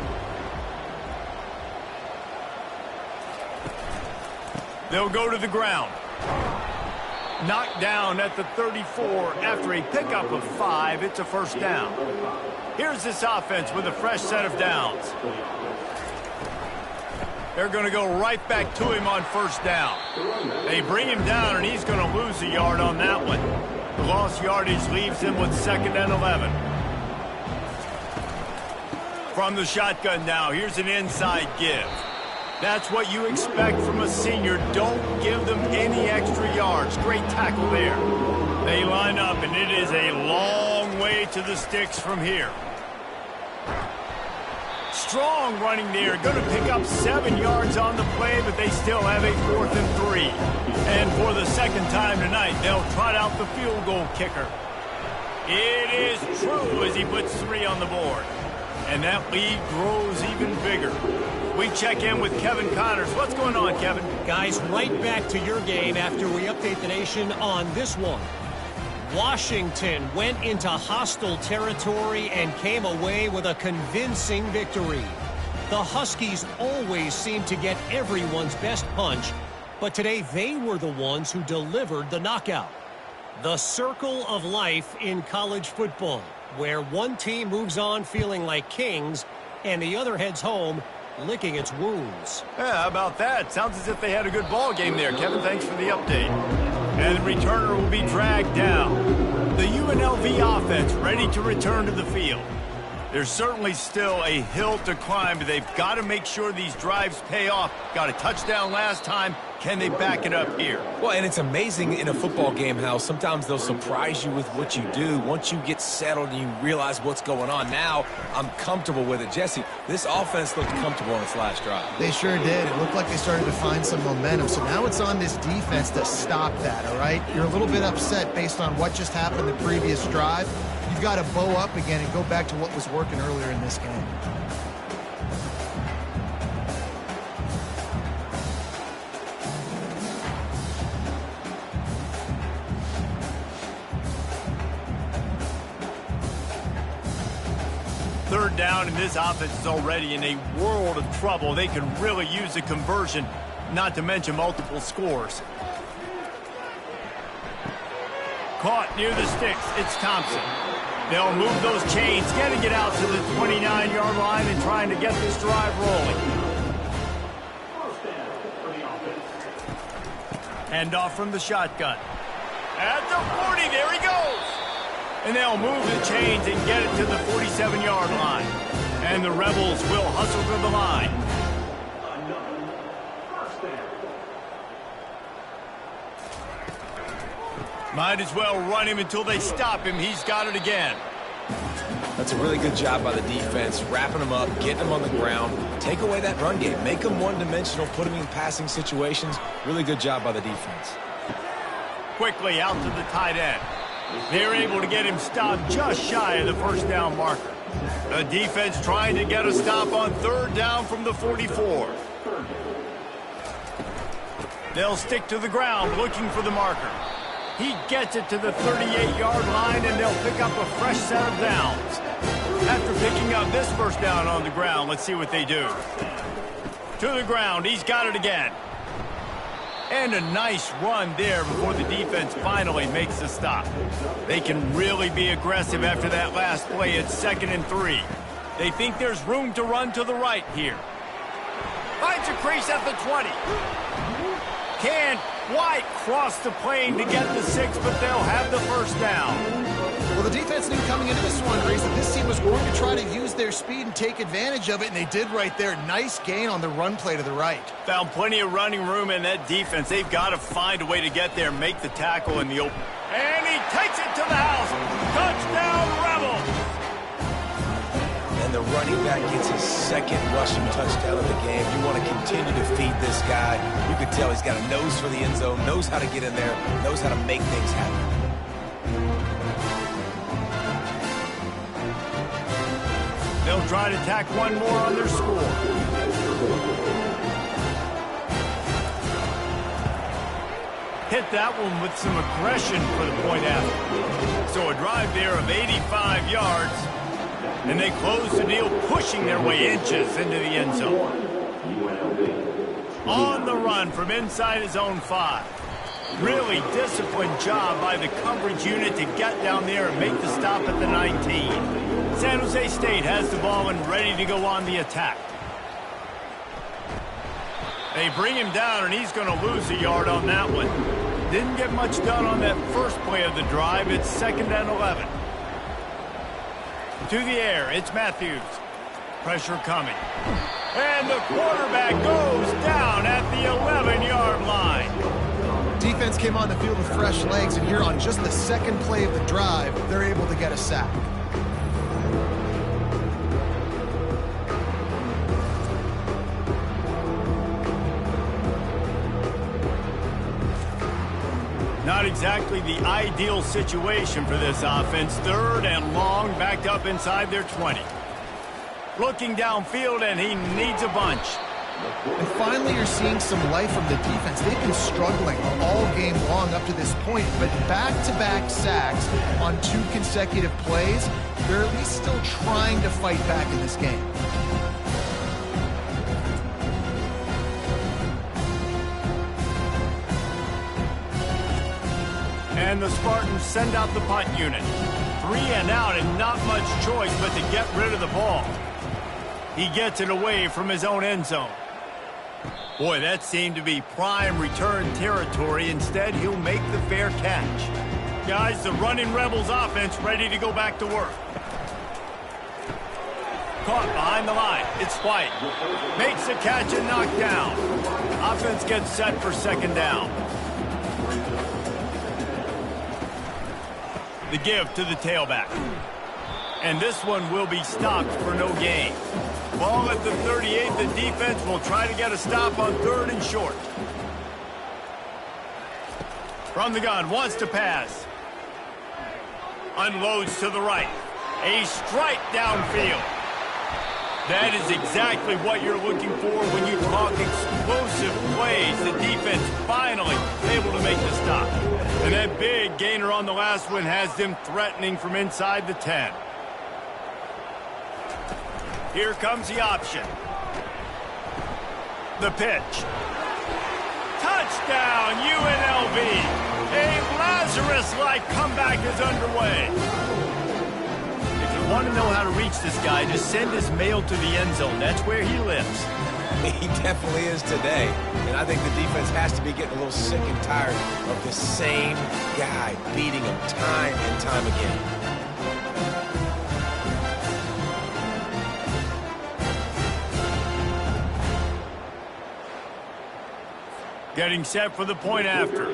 They'll go to the ground. Knocked down at the 34 after a pickup of 5. It's a 1st down. Here's this offense with a fresh set of downs. They're going to go right back to him on 1st down. They bring him down, and he's going to lose a yard on that one. The lost yardage leaves him with 2nd and 11. From the shotgun now, here's an inside give. That's what you expect from a senior. Don't give them any extra yards. Great tackle there. They line up, and it is a long way to the sticks from here. Strong running there. Going to pick up 7 yards on the play, but they still have a 4th and 3. And for the 2nd time tonight, they'll trot out the field goal kicker. It is true as he puts 3 on the board. And that lead grows even bigger. We check in with Kevin Connors. What's going on, Kevin?
Guys, right back to your game after we update the nation on this one. Washington went into hostile territory and came away with a convincing victory. The Huskies always seem to get everyone's best punch, but today they were the ones who delivered the knockout. The circle of life in college football, where one team moves on feeling like kings and the other heads home licking its wounds.
Yeah, how about that? Sounds as if they had a good ball game there. Kevin, thanks for the update. And the returner will be dragged down. The UNLV offense ready to return to the field. There's certainly still a hill to climb, but they've got to make sure these drives pay off. Got a touchdown last time. Can they back it up here?
Well, and it's amazing in a football game how sometimes they'll surprise you with what you do. Once you get settled and you realize what's going on, now I'm comfortable with it. Jesse, this offense looked comfortable on its last drive.
They sure did. It looked like they started to find some momentum. So now it's on this defense to stop that, all right? You're a little bit upset based on what just happened the previous drive. You've got to bow up again and go back to what was working earlier in this game.
Third down, and this offense is already in a world of trouble. They can really use a conversion, not to mention multiple scores. Caught near the sticks. It's Thompson. They'll move those chains, getting it out to the 29-yard line and trying to get this drive rolling. Hand off from the shotgun. At the 40, there he goes. And they'll move the chains and get it to the 47-yard line. And the Rebels will hustle to the line. Might as well run him until they stop him. He's got it again.
That's a really good job by the defense, wrapping him up, getting him on the ground. Take away that run game. Make him one-dimensional, put him in passing situations. Really good job by the defense.
Quickly out to the tight end. They're able to get him stopped just shy of the first down marker. The defense trying to get a stop on third down from the 44. They'll stick to the ground looking for the marker. He gets it to the 38-yard line, and they'll pick up a fresh set of downs. After picking up this first down on the ground, let's see what they do. To the ground, he's got it again. And a nice run there before the defense finally makes the stop. They can really be aggressive after that last play. It's 2nd and 3. They think there's room to run to the right here. Finds a crease at the 20. Can White cross the plane to get the 6, but they'll have the first down.
Well, the defense knew coming into this one, Reese, that this team was going to try to use their speed and take advantage of it, and they did right there. Nice gain on the run play to the right.
Found plenty of running room in that defense. They've got to find a way to get there, make the tackle in the open. And he takes it to the house. Touchdown, Rebels!
And the running back gets his 2nd rushing touchdown of the game. You want to continue to feed this guy. You can tell he's got a nose for the end zone, knows how to get in there, knows how to make things happen.
They'll try to tack one more on their score. Hit that one with some aggression for the point after. So a drive there of 85 yards. And they close the deal, pushing their way inches into the end zone. On the run from inside his own 5. Really disciplined job by the coverage unit to get down there and make the stop at the 19. San Jose State has the ball and ready to go on the attack. They bring him down, and he's going to lose a yard on that one. Didn't get much done on that first play of the drive. It's 2nd and 11. To the air, it's Matthews. Pressure coming. And the quarterback goes down at the 11-yard line.
Defense came on the field with fresh legs, and here on just the 2nd play of the drive, they're able to get a sack.
Not exactly the ideal situation for this offense. 3rd and long, backed up inside their 20. Looking downfield, and he needs a bunch.
And finally, you're seeing some life from the defense. They've been struggling all game long up to this point, but back-to-back sacks on 2 consecutive plays, they're at least still trying to fight back in this game.
And the Spartans send out the punt unit. 3 and out, and not much choice but to get rid of the ball. He gets it away from his own end zone. Boy, that seemed to be prime return territory. Instead, he'll make the fair catch. Guys, the running Rebels offense ready to go back to work. Caught behind the line. It's White. Makes the catch and knocked down. Offense gets set for 2nd down. The give to the tailback. And this one will be stopped for no gain. Ball at the 38. The defense will try to get a stop on 3rd and short. From the gun, wants to pass. Unloads to the right. A strike downfield. That is exactly what you're looking for when you talk explosive plays. The defense finally able to make the stop. And that big gainer on the last one has them threatening from inside the 10. Here comes the option. The pitch. Touchdown, UNLV. A Lazarus-like comeback is underway. If you want to know how to reach this guy, just send his mail to the end zone. That's where he lives.
He definitely is today. And I think the defense has to be getting a little sick and tired of the same guy beating him time and time again.
Getting set for the point after.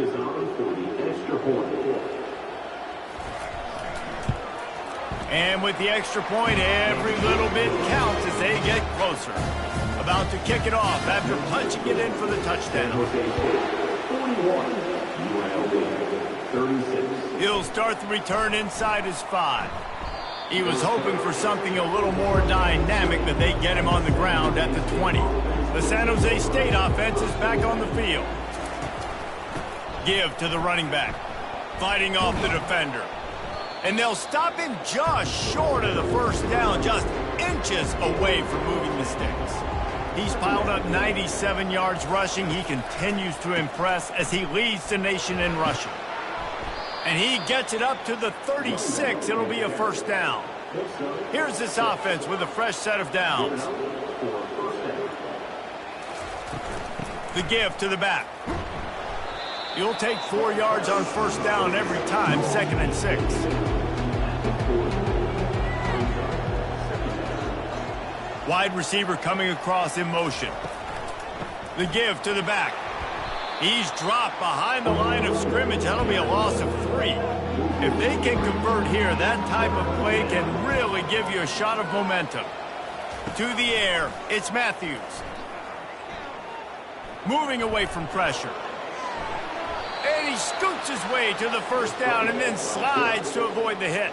And with the extra point, every little bit counts as they get closer. About to kick it off after punching it in for the touchdown.
41, UNLV, 36.
He'll start the return inside his 5. He was hoping for something a little more dynamic, but they get him on the ground at the 20. The San Jose State offense is back on the field. Give to the running back. Fighting off the defender. And they'll stop him just short of the first down, just inches away from moving the sticks. He's piled up 97 yards rushing. He continues to impress as he leads the nation in rushing. And he gets it up to the 36. It'll be a first down. Here's this offense with a fresh set of downs. The give to the back. You'll take 4 yards on first down every time, 2nd and 6. Wide receiver coming across in motion. The give to the back. He's dropped behind the line of scrimmage. That'll be a loss of 3. If they can convert here, that type of play can really give you a shot of momentum. To the air, it's Matthews. Moving away from pressure. And he scoots his way to the first down and then slides to avoid the hit.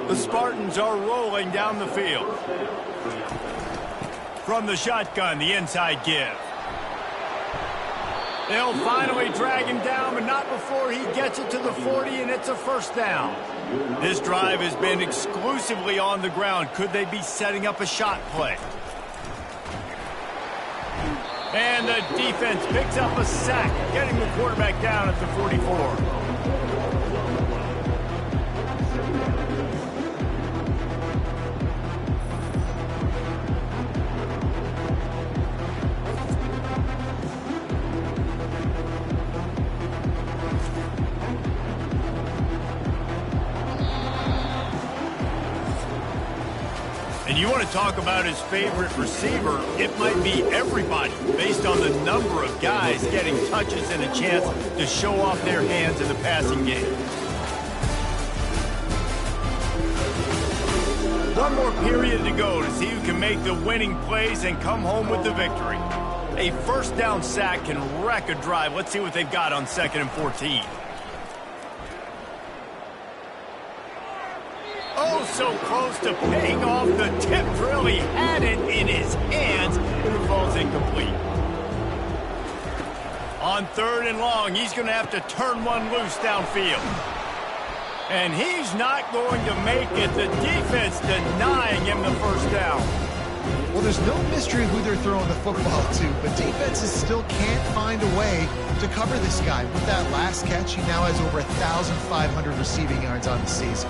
The Spartans are rolling down the field. From the shotgun, the inside give. They'll finally drag him down, but not before he gets it to the 40, and it's a first down. This drive has been exclusively on the ground. Could they be setting up a shot play? And the defense picks up a sack, getting the quarterback down at the 44. And you want to talk about his favorite receiver, it might be everybody, based on the number of guys getting touches and a chance to show off their hands in the passing game. One more period to go to see who can make the winning plays and come home with the victory. A first down sack can wreck a drive. Let's see what they've got on 2nd and 14. Oh, so close to paying off the tip drill. He had it in his hands, but it falls incomplete. On 3rd and long, he's going to have to turn one loose downfield. And he's not going to make it. The defense denying him the first down.
Well, there's no mystery who they're throwing the football to, but defenses still can't find a way to cover this guy. With that last catch, he now has over 1,500 receiving yards on the season.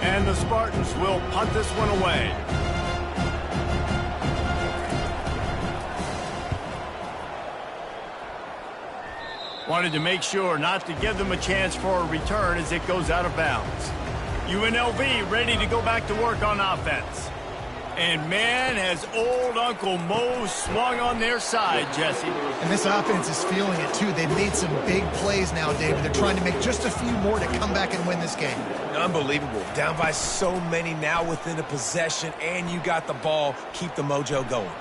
And the Spartans will punt this one away. Wanted to make sure not to give them a chance for a return as it goes out of bounds. UNLV ready to go back to work on offense. And man, has old Uncle Mo swung on their side, Jesse.
And this offense is feeling it, too. They've made some big plays now, David. They're trying to make just a few more to come back and win this game.
Unbelievable. Down by so many now within a possession, and you got the ball. Keep the mojo going.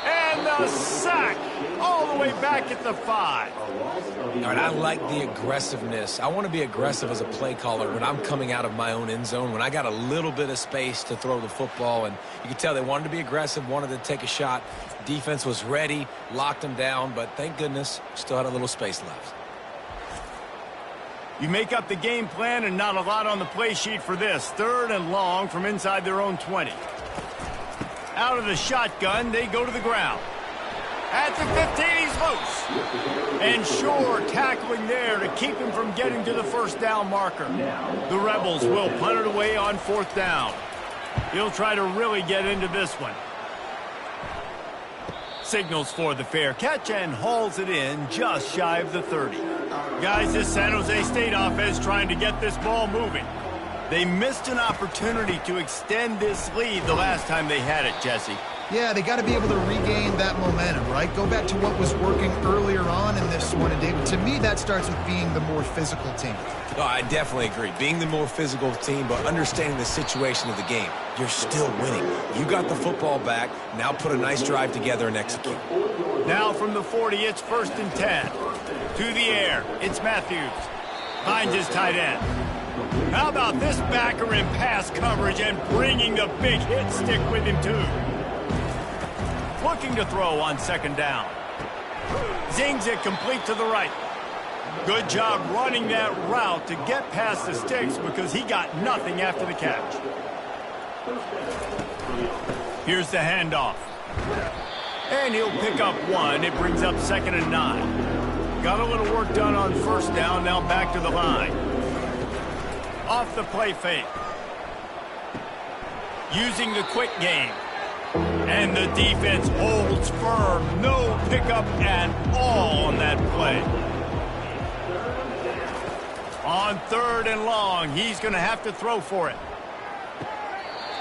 And the sack all the way back at the 5.
All right, I like the aggressiveness. I want to be aggressive as a play caller when I'm coming out of my own end zone, when I got a little bit of space to throw the football. And you can tell they wanted to be aggressive, wanted to take a shot. Defense was ready, locked them down, but thank goodness, still had a little space left.
You make up the game plan and not a lot on the play sheet for this. 3rd and long from inside their own 20. Out of the shotgun, they go to the ground. At the 15, he's loose. And Shore tackling there to keep him from getting to the first down marker. The Rebels will punt it away on 4th down. He'll try to really get into this one. Signals for the fair catch and hauls it in just shy of the 30. Guys, this San Jose State offense trying to get this ball moving. They missed an opportunity to extend this lead the last time they had it, Jesse.
Yeah, they got to be able to regain that momentum, right? Go back to what was working earlier on in this one. And, David, to me, that starts with being the more physical team.
Oh, I definitely agree. Being the more physical team, but understanding the situation of the game. You're still winning. You got the football back. Now put a nice drive together and execute.
Now from the 40, it's 1st and 10. To the air, it's Matthews. Finds his tight end. How about this backer in pass coverage and bringing the big hit stick with him, too? Looking to throw on 2nd down. Zings it complete to the right. Good job running that route to get past the sticks because he got nothing after the catch. Here's the handoff. And he'll pick up 1. It brings up 2nd and 9. Got a little work done on 1st down, now back to the line. Off the play fake. Using the quick game. And the defense holds firm. No pickup at all on that play. On 3rd and long, he's going to have to throw for it.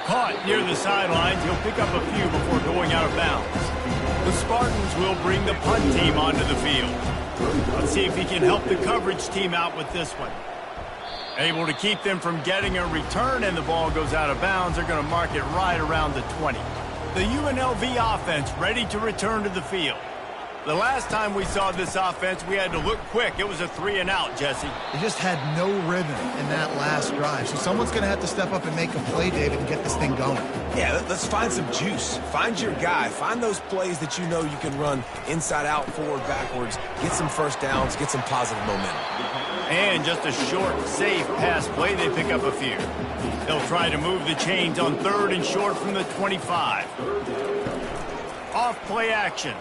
Caught near the sidelines. He'll pick up a few before going out of bounds. The Spartans will bring the punt team onto the field. Let's see if he can help the coverage team out with this one. Able to keep them from getting a return, and the ball goes out of bounds. They're going to mark it right around the 20. The UNLV offense ready to return to the field. The last time we saw this offense, we had to look quick. It was a 3-and-out, Jesse.
They just had no rhythm in that last drive. So someone's going to have to step up and make a play, David, and get this thing going.
Yeah, let's find some juice. Find your guy. Find those plays that you know you can run inside out, forward, backwards. Get some first downs. Get some positive momentum.
And just a short, safe pass play. They pick up a few. They'll try to move the chains on 3rd and short from the 25. Off play action.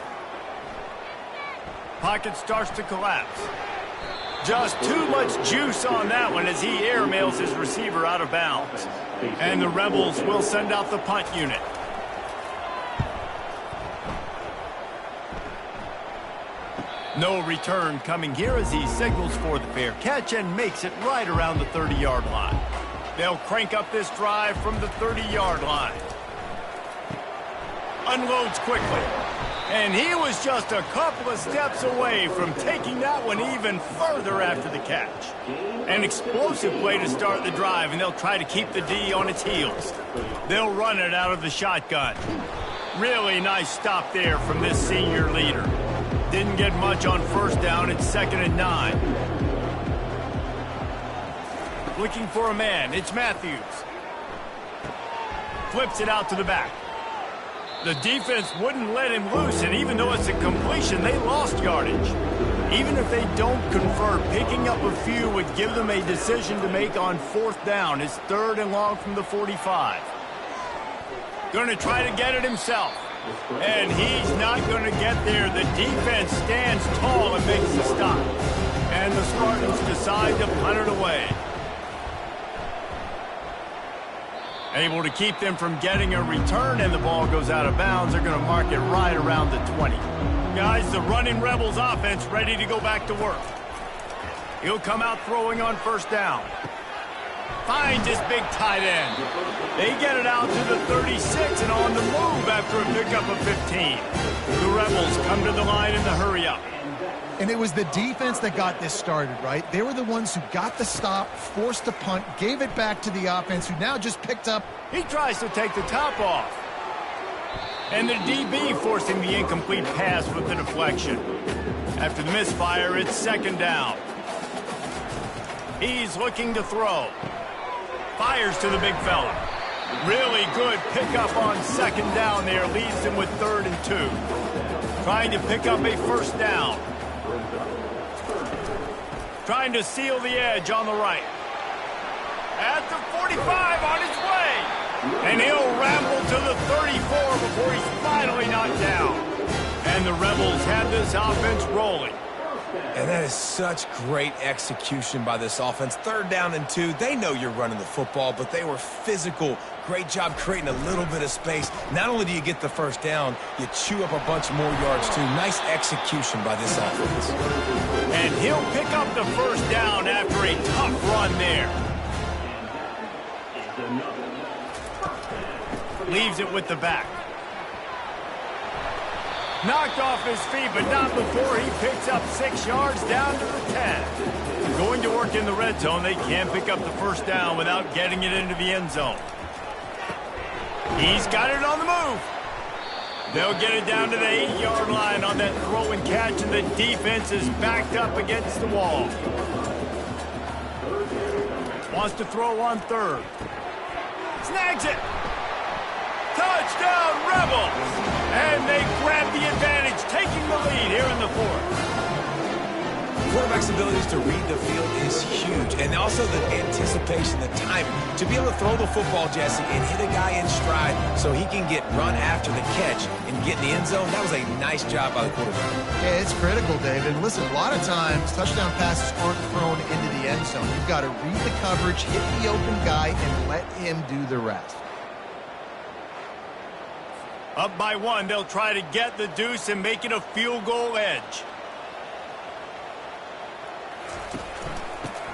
Pocket starts to collapse. Just too much juice on that one as he airmails his receiver out of bounds. And the Rebels will send out the punt unit. No return coming here as he signals for the fair catch and makes it right around the 30-yard line. They'll crank up this drive from the 30-yard line. Unloads quickly. And he was just a couple of steps away from taking that one even further after the catch. An explosive play to start the drive, and they'll try to keep the D on its heels. They'll run it out of the shotgun. Really nice stop there from this senior leader. Didn't get much on 1st down. It's 2nd and 9. Looking for a man. It's Matthews. Flips it out to the back. The defense wouldn't let him loose, and even though it's a completion, they lost yardage. Even if they don't convert, picking up a few would give them a decision to make on 4th down. It's 3rd and long from the 45. Going to try to get it himself. And he's not going to get there. The defense stands tall and makes the stop. And the Spartans decide to punt it away. Able to keep them from getting a return, and the ball goes out of bounds. They're going to mark it right around the 20. Guys, the running Rebels offense ready to go back to work. He'll come out throwing on 1st down. Finds his big tight end. They get it out to the 36 and on the move after a pickup of 15. The Rebels come to the line in the hurry-up.
And it was the defense that got this started, right? They were the ones who got the stop, forced the punt, gave it back to the offense, who now just picked up.
He tries to take the top off. And the DB forcing the incomplete pass with the deflection. After the misfire, it's second down. He's looking to throw. Fires to the big fella. Really good pickup on second down there. Leaves him with 3rd and 2. Trying to pick up a first down. Trying to seal the edge on the right. At the 45 on his way. And he'll ramble to the 34 before he's finally knocked down. And the Rebels have this offense rolling.
And that is such great execution by this offense. 3rd down and 2. They know you're running the football, but they were physical. Great job creating a little bit of space. Not only do you get the first down, you chew up a bunch more yards too. Nice execution by this offense.
And he'll pick up the first down after a tough run there. Leaves it with the back. Knocked off his feet, but not before he picks up 6 yards down to the 10. Going to work in the red zone, they can't pick up the first down without getting it into the end zone. He's got it on the move. They'll get it down to the 8-yard line on that throw and catch, and the defense is backed up against the wall. Wants to throw on 3rd. Snags it. Touchdown, Rebels! And they grab the advantage, taking the lead here in the 4th.
Quarterback's abilities to read the field is huge, and also the anticipation, the timing. To be able to throw the football, Jesse, and hit a guy in stride so he can get run after the catch and get in the end zone, that was a nice job by the quarterback.
Yeah, it's critical, David. And listen, a lot of times, touchdown passes aren't thrown into the end zone. You've got to read the coverage, hit the open guy, and let him do the rest.
Up by 1, they'll try to get the deuce and make it a field goal edge.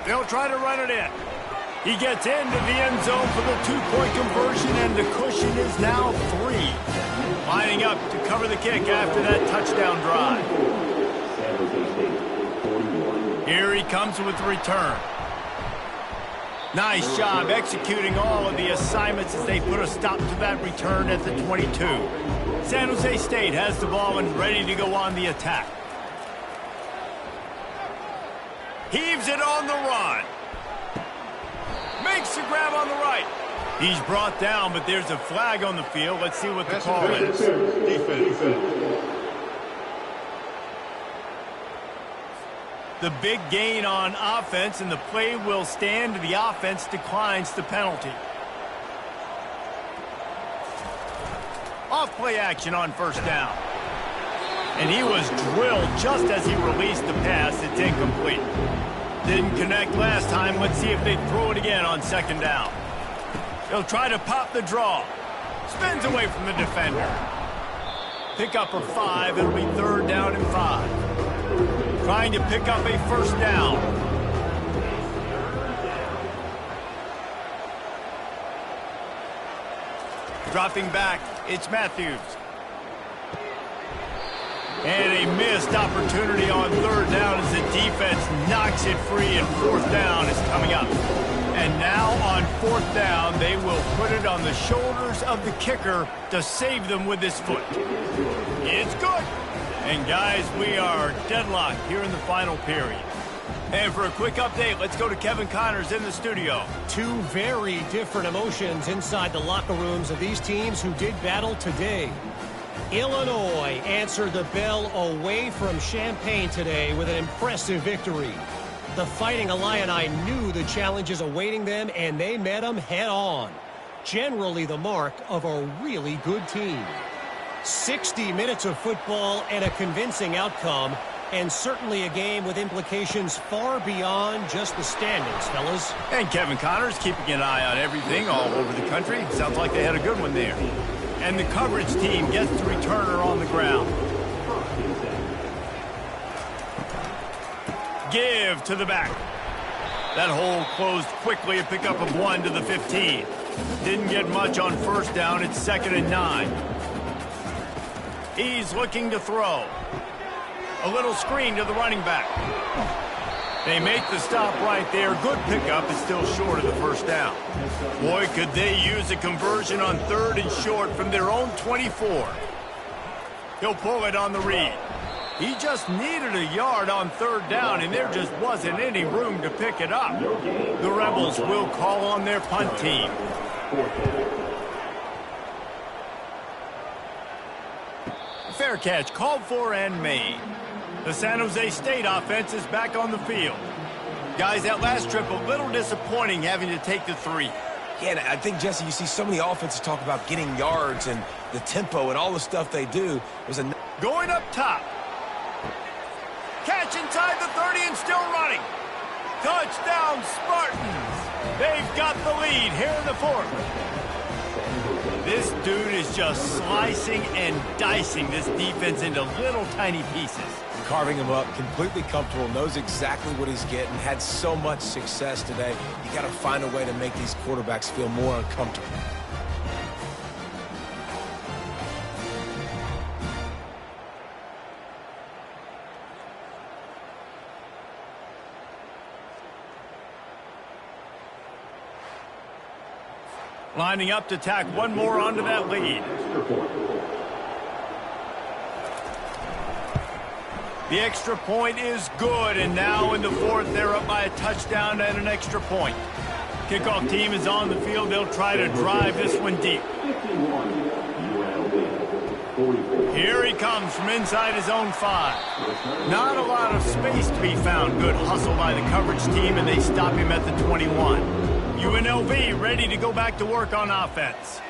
They'll try to run it in. He gets into the end zone for the 2-point conversion, and the cushion is now 3. Lining up to cover the kick after that touchdown drive. Here he comes with the return. Nice job executing all of the assignments as they put a stop to that return at the 22. San Jose State has the ball and ready to go on the attack. Heaves it on the run. Makes the grab on the right. He's brought down, but there's a flag on the field. Let's see what the call is.
Defense.
The big gain on offense, and the play will stand. The offense declines the penalty. Off play action on first down. And he was drilled just as he released the pass. It's incomplete. Didn't connect last time. Let's see if they throw it again on second down. He'll try to pop the draw. Spins away from the defender. Pick up a 5. It'll be 3rd down and 5. Trying to pick up a first down. Dropping back, it's Matthews. And a missed opportunity on 3rd down as the defense knocks it free, and 4th down is coming up. And now on 4th down, they will put it on the shoulders of the kicker to save them with his foot. It's good. And guys, we are deadlocked here in the final period. And for a quick update, let's go to Kevin Connors in the studio.
2 very different emotions inside the locker rooms of these teams who did battle today. Illinois answered the bell away from Champaign today with an impressive victory. The Fighting Illini knew the challenges awaiting them, and they met them head on. Generally the mark of a really good team. 60 minutes of football and a convincing outcome, and certainly a game with implications far beyond just the standings, fellas.
And Kevin Connors keeping an eye on everything all over the country. Sounds like they had a good one there. And the coverage team gets the returner on the ground. Give to the back. That hole closed quickly, a pickup of 1 to the 15. Didn't get much on first down. It's 2nd and 9. He's looking to throw. A little screen to the running back. They make the stop right there. Good pickup. It's still short of the first down. Boy, could they use a conversion on 3rd and short from their own 24. He'll pull it on the read. He just needed a yard on 3rd down, and there just wasn't any room to pick it up. The Rebels will call on their punt team. Fair catch called for and made. The San Jose State offense is back on the field. Guys, that last trip a little disappointing having to take the 3.
Yeah, and I think, Jesse, you see so many offenses talk about getting yards and the tempo and all the stuff they do.
Going up top. Catch inside the 30 and still running. Touchdown, Spartans. They've got the lead here in the 4th. This dude is just slicing and dicing this defense into little tiny pieces.
Carving him up, completely comfortable, knows exactly what he's getting, had so much success today. You got to find a way to make these quarterbacks feel more uncomfortable.
Lining up to tack one more onto that lead. The extra point is good, and now in the 4th, they're up by a touchdown and an extra point. Kickoff team is on the field. They'll try to drive this one deep. Here he comes from inside his own 5. Not a lot of space to be found. Good hustle by the coverage team, and they stop him at the 21. UNLV ready to go back to work on offense.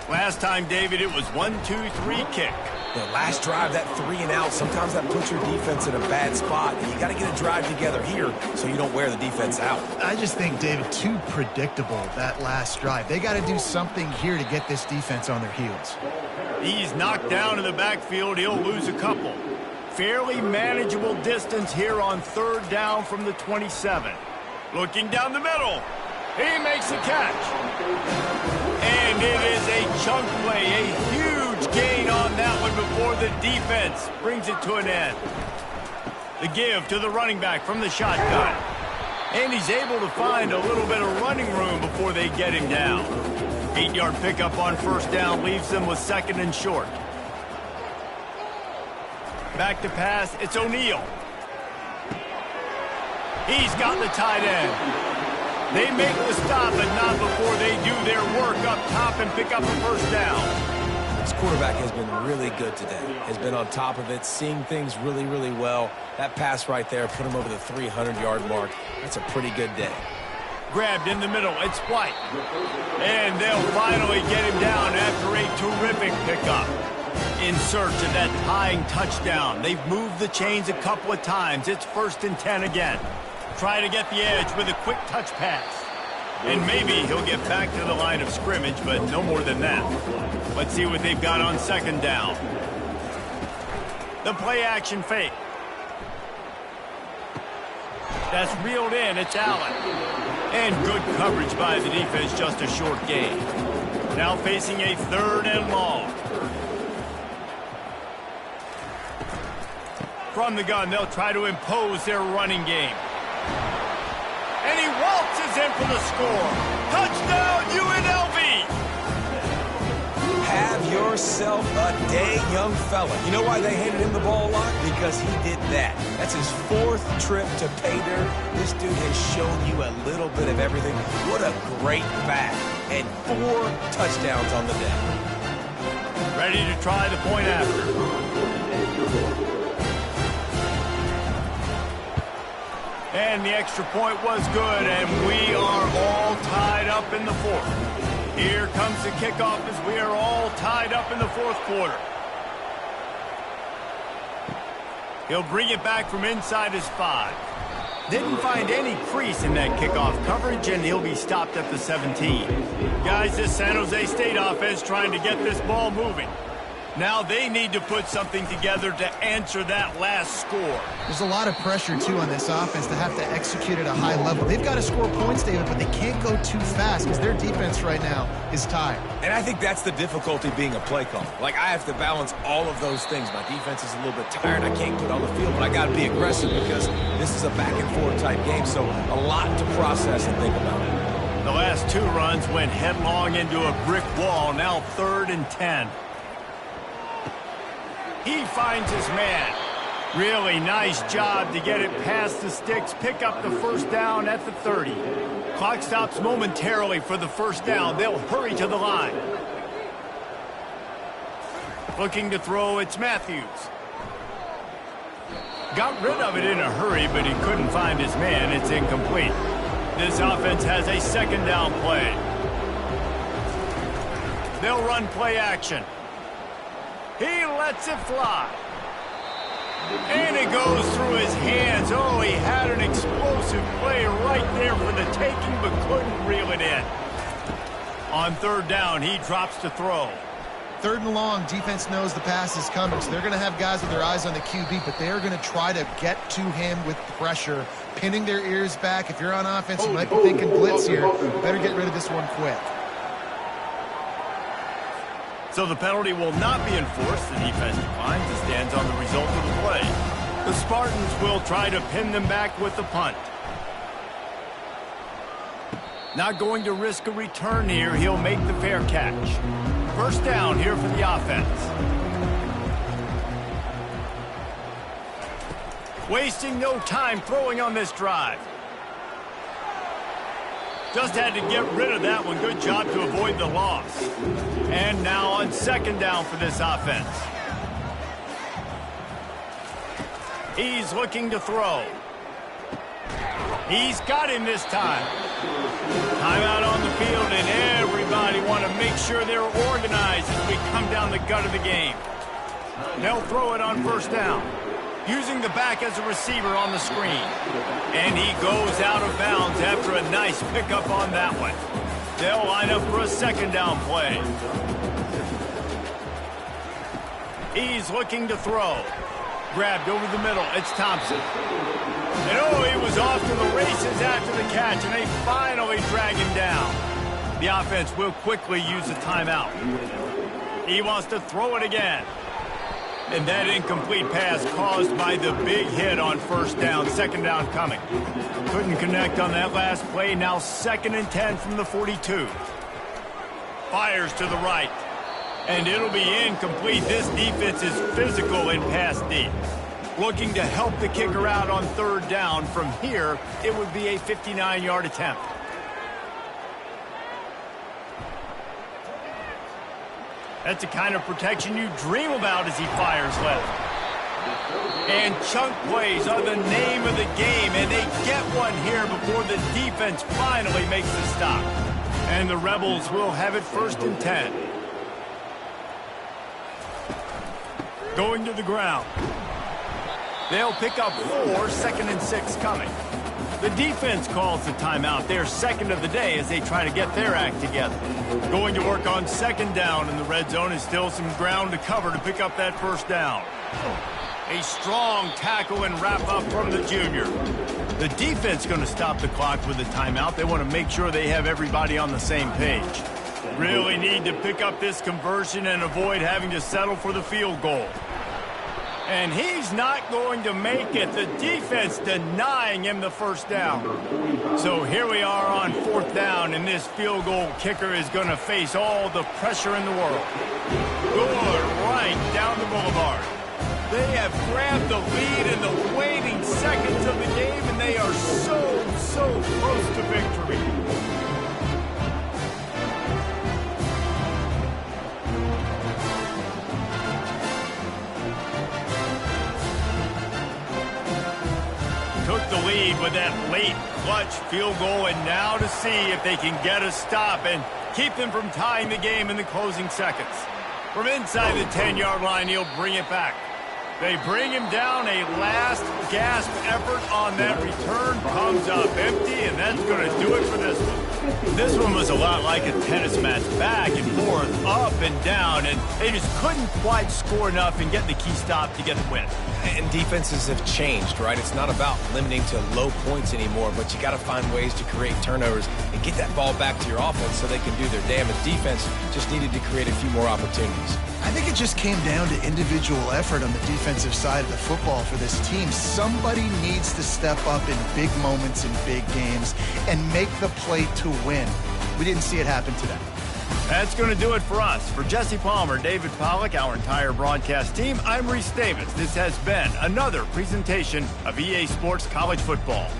Last time, David, it was 1-2-3 kick.
The last drive, that 3 and out, sometimes that puts your defense in a bad spot. And you got to get a drive together here so you don't wear the defense out.
I just think, David, too predictable, that last drive. They got to do something here to get this defense on their heels.
He's knocked down in the backfield. He'll lose a couple. Fairly manageable distance here on 3rd down from the 27. Looking down the middle. He makes a catch. And it is a chunk play, a huge gain on that one before the defense brings it to an end. The give to the running back from the shotgun. And he's able to find a little bit of running room before they get him down. 8-yard pickup on 1st down leaves them with 2nd and short. Back to pass, it's O'Neal. He's got the tight end. They make the stop, but not before they do their work up top and pick up a 1st down.
This quarterback has been really good today. Has been on top of it, seeing things really, really well. That pass right there put him over the 300-yard mark. That's a pretty good day.
Grabbed in the middle, it's White. And they'll finally get him down after a terrific pickup. In search of that tying touchdown. They've moved the chains a couple of times. It's 1st and 10 again. Try to get the edge with a quick touch pass. And maybe he'll get back to the line of scrimmage, but no more than that. Let's see what they've got on 2nd down. The play action fake. That's reeled in. It's Allen. And good coverage by the defense, just a short gain. Now facing a 3rd and long. From the gun, they'll try to impose their running game. And he waltzes in for the score. Touchdown, UNLV!
Have yourself a day, young fella. You know why they handed him the ball a lot? Because he did that. That's his 4th trip to pay dirt. This dude has shown you a little bit of everything. What a great back. And 4 touchdowns on the day.
Ready to try the point after. And the extra point was good, and we are all tied up in the 4th. Here comes the kickoff as we are all tied up in the 4th quarter. He'll bring it back from inside his 5. Didn't find any crease in that kickoff coverage, and he'll be stopped at the 17. Guys, this San Jose State offense trying to get this ball moving. Now they need to put something together to answer that last score.
There's a lot of pressure, too, on this offense to have to execute at a high level. They've got to score points, David, but they can't go too fast because their defense right now is tired.
And I think that's the difficulty being a play caller. Like, I have to balance all of those things. My defense is a little bit tired. I can't get on the field, but I got to be aggressive because this is a back-and-forth type game, so a lot to process and think about.
The last 2 runs went headlong into a brick wall. Now 3rd and 10. He finds his man. Really nice job to get it past the sticks, pick up the first down at the 30. Clock stops momentarily for the first down. They'll hurry to the line. Looking to throw, it's Matthews. Got rid of it in a hurry, but he couldn't find his man. It's incomplete. This offense has a 2nd down play. They'll run play action. He lets it fly. And it goes through his hands. Oh, he had an explosive play right there for the taking, but couldn't reel it in. On 3rd down, he drops to throw.
3rd and long, defense knows the pass is coming, so they're going to have guys with their eyes on the QB, but they're going to try to get to him with pressure, pinning their ears back. If you're on offense, you might be thinking blitz here. You better get rid of this one quick.
So the penalty will not be enforced. The defense declines and stands on the result of the play. The Spartans will try to pin them back with the punt. Not going to risk a return here. He'll make the fair catch. 1st down here for the offense. Wasting no time throwing on this drive. Just had to get rid of that one. Good job to avoid the loss. And now on 2nd down for this offense. He's looking to throw. He's got him this time. Timeout on the field, and everybody want to make sure they're organized as we come down the gut of the game. They'll throw it on 1st down. Using the back as a receiver on the screen. And he goes out of bounds after a nice pickup on that one. They'll line up for a 2nd down play. He's looking to throw. Grabbed over the middle. It's Thompson. And oh, he was off to the races after the catch, and they finally drag him down. The offense will quickly use a timeout. He wants to throw it again. And that incomplete pass caused by the big hit on 1st down. 2nd down coming. Couldn't connect on that last play. Now 2nd and 10 from the 42. Fires to the right. And it'll be incomplete. This defense is physical in pass deep. Looking to help the kicker out on 3rd down. From here, it would be a 59-yard attempt. That's the kind of protection you dream about as he fires left. And chunk plays are the name of the game, and they get one here before the defense finally makes the stop. And the Rebels will have it 1st and 10. Going to the ground. They'll pick up 4, 2nd and 6 coming. The defense calls the timeout. They're 2nd of the day as they try to get their act together. Going to work on 2nd down in the red zone is still some ground to cover to pick up that 1st down. A strong tackle and wrap up from the junior. The defense going to stop the clock with a timeout. They want to make sure they have everybody on the same page. Really need to pick up this conversion and avoid having to settle for the field goal. And he's not going to make it. The defense denying him the 1st down. So here we are on 4th down, and this field goal kicker is going to face all the pressure in the world. Good right down the boulevard. They have grabbed the lead in the waning seconds of the game, and they are so close to victory. Took the lead with that late clutch field goal, and now to see if they can get a stop and keep them from tying the game in the closing seconds. From inside the 10-yard line, he'll bring it back. They bring him down. A last gasp effort on that return comes up empty, and that's going to do it for this one. This one was a lot like a tennis match, back and forth, up and down, and they just couldn't quite score enough and get the key stop to get the win.
And defenses have changed, right? It's not about limiting to low points anymore, but you got to find ways to create turnovers and get that ball back to your offense so they can do their damage. Defense just needed to create a few more opportunities.
I think it just came down to individual effort on the defensive side of the football for this team. Somebody needs to step up in big moments in big games and make the play to win. We didn't see it happen today.
That's going to do it for us. For Jesse Palmer, David Pollack, our entire broadcast team, I'm Reese Davis. This has been another presentation of EA Sports College Football.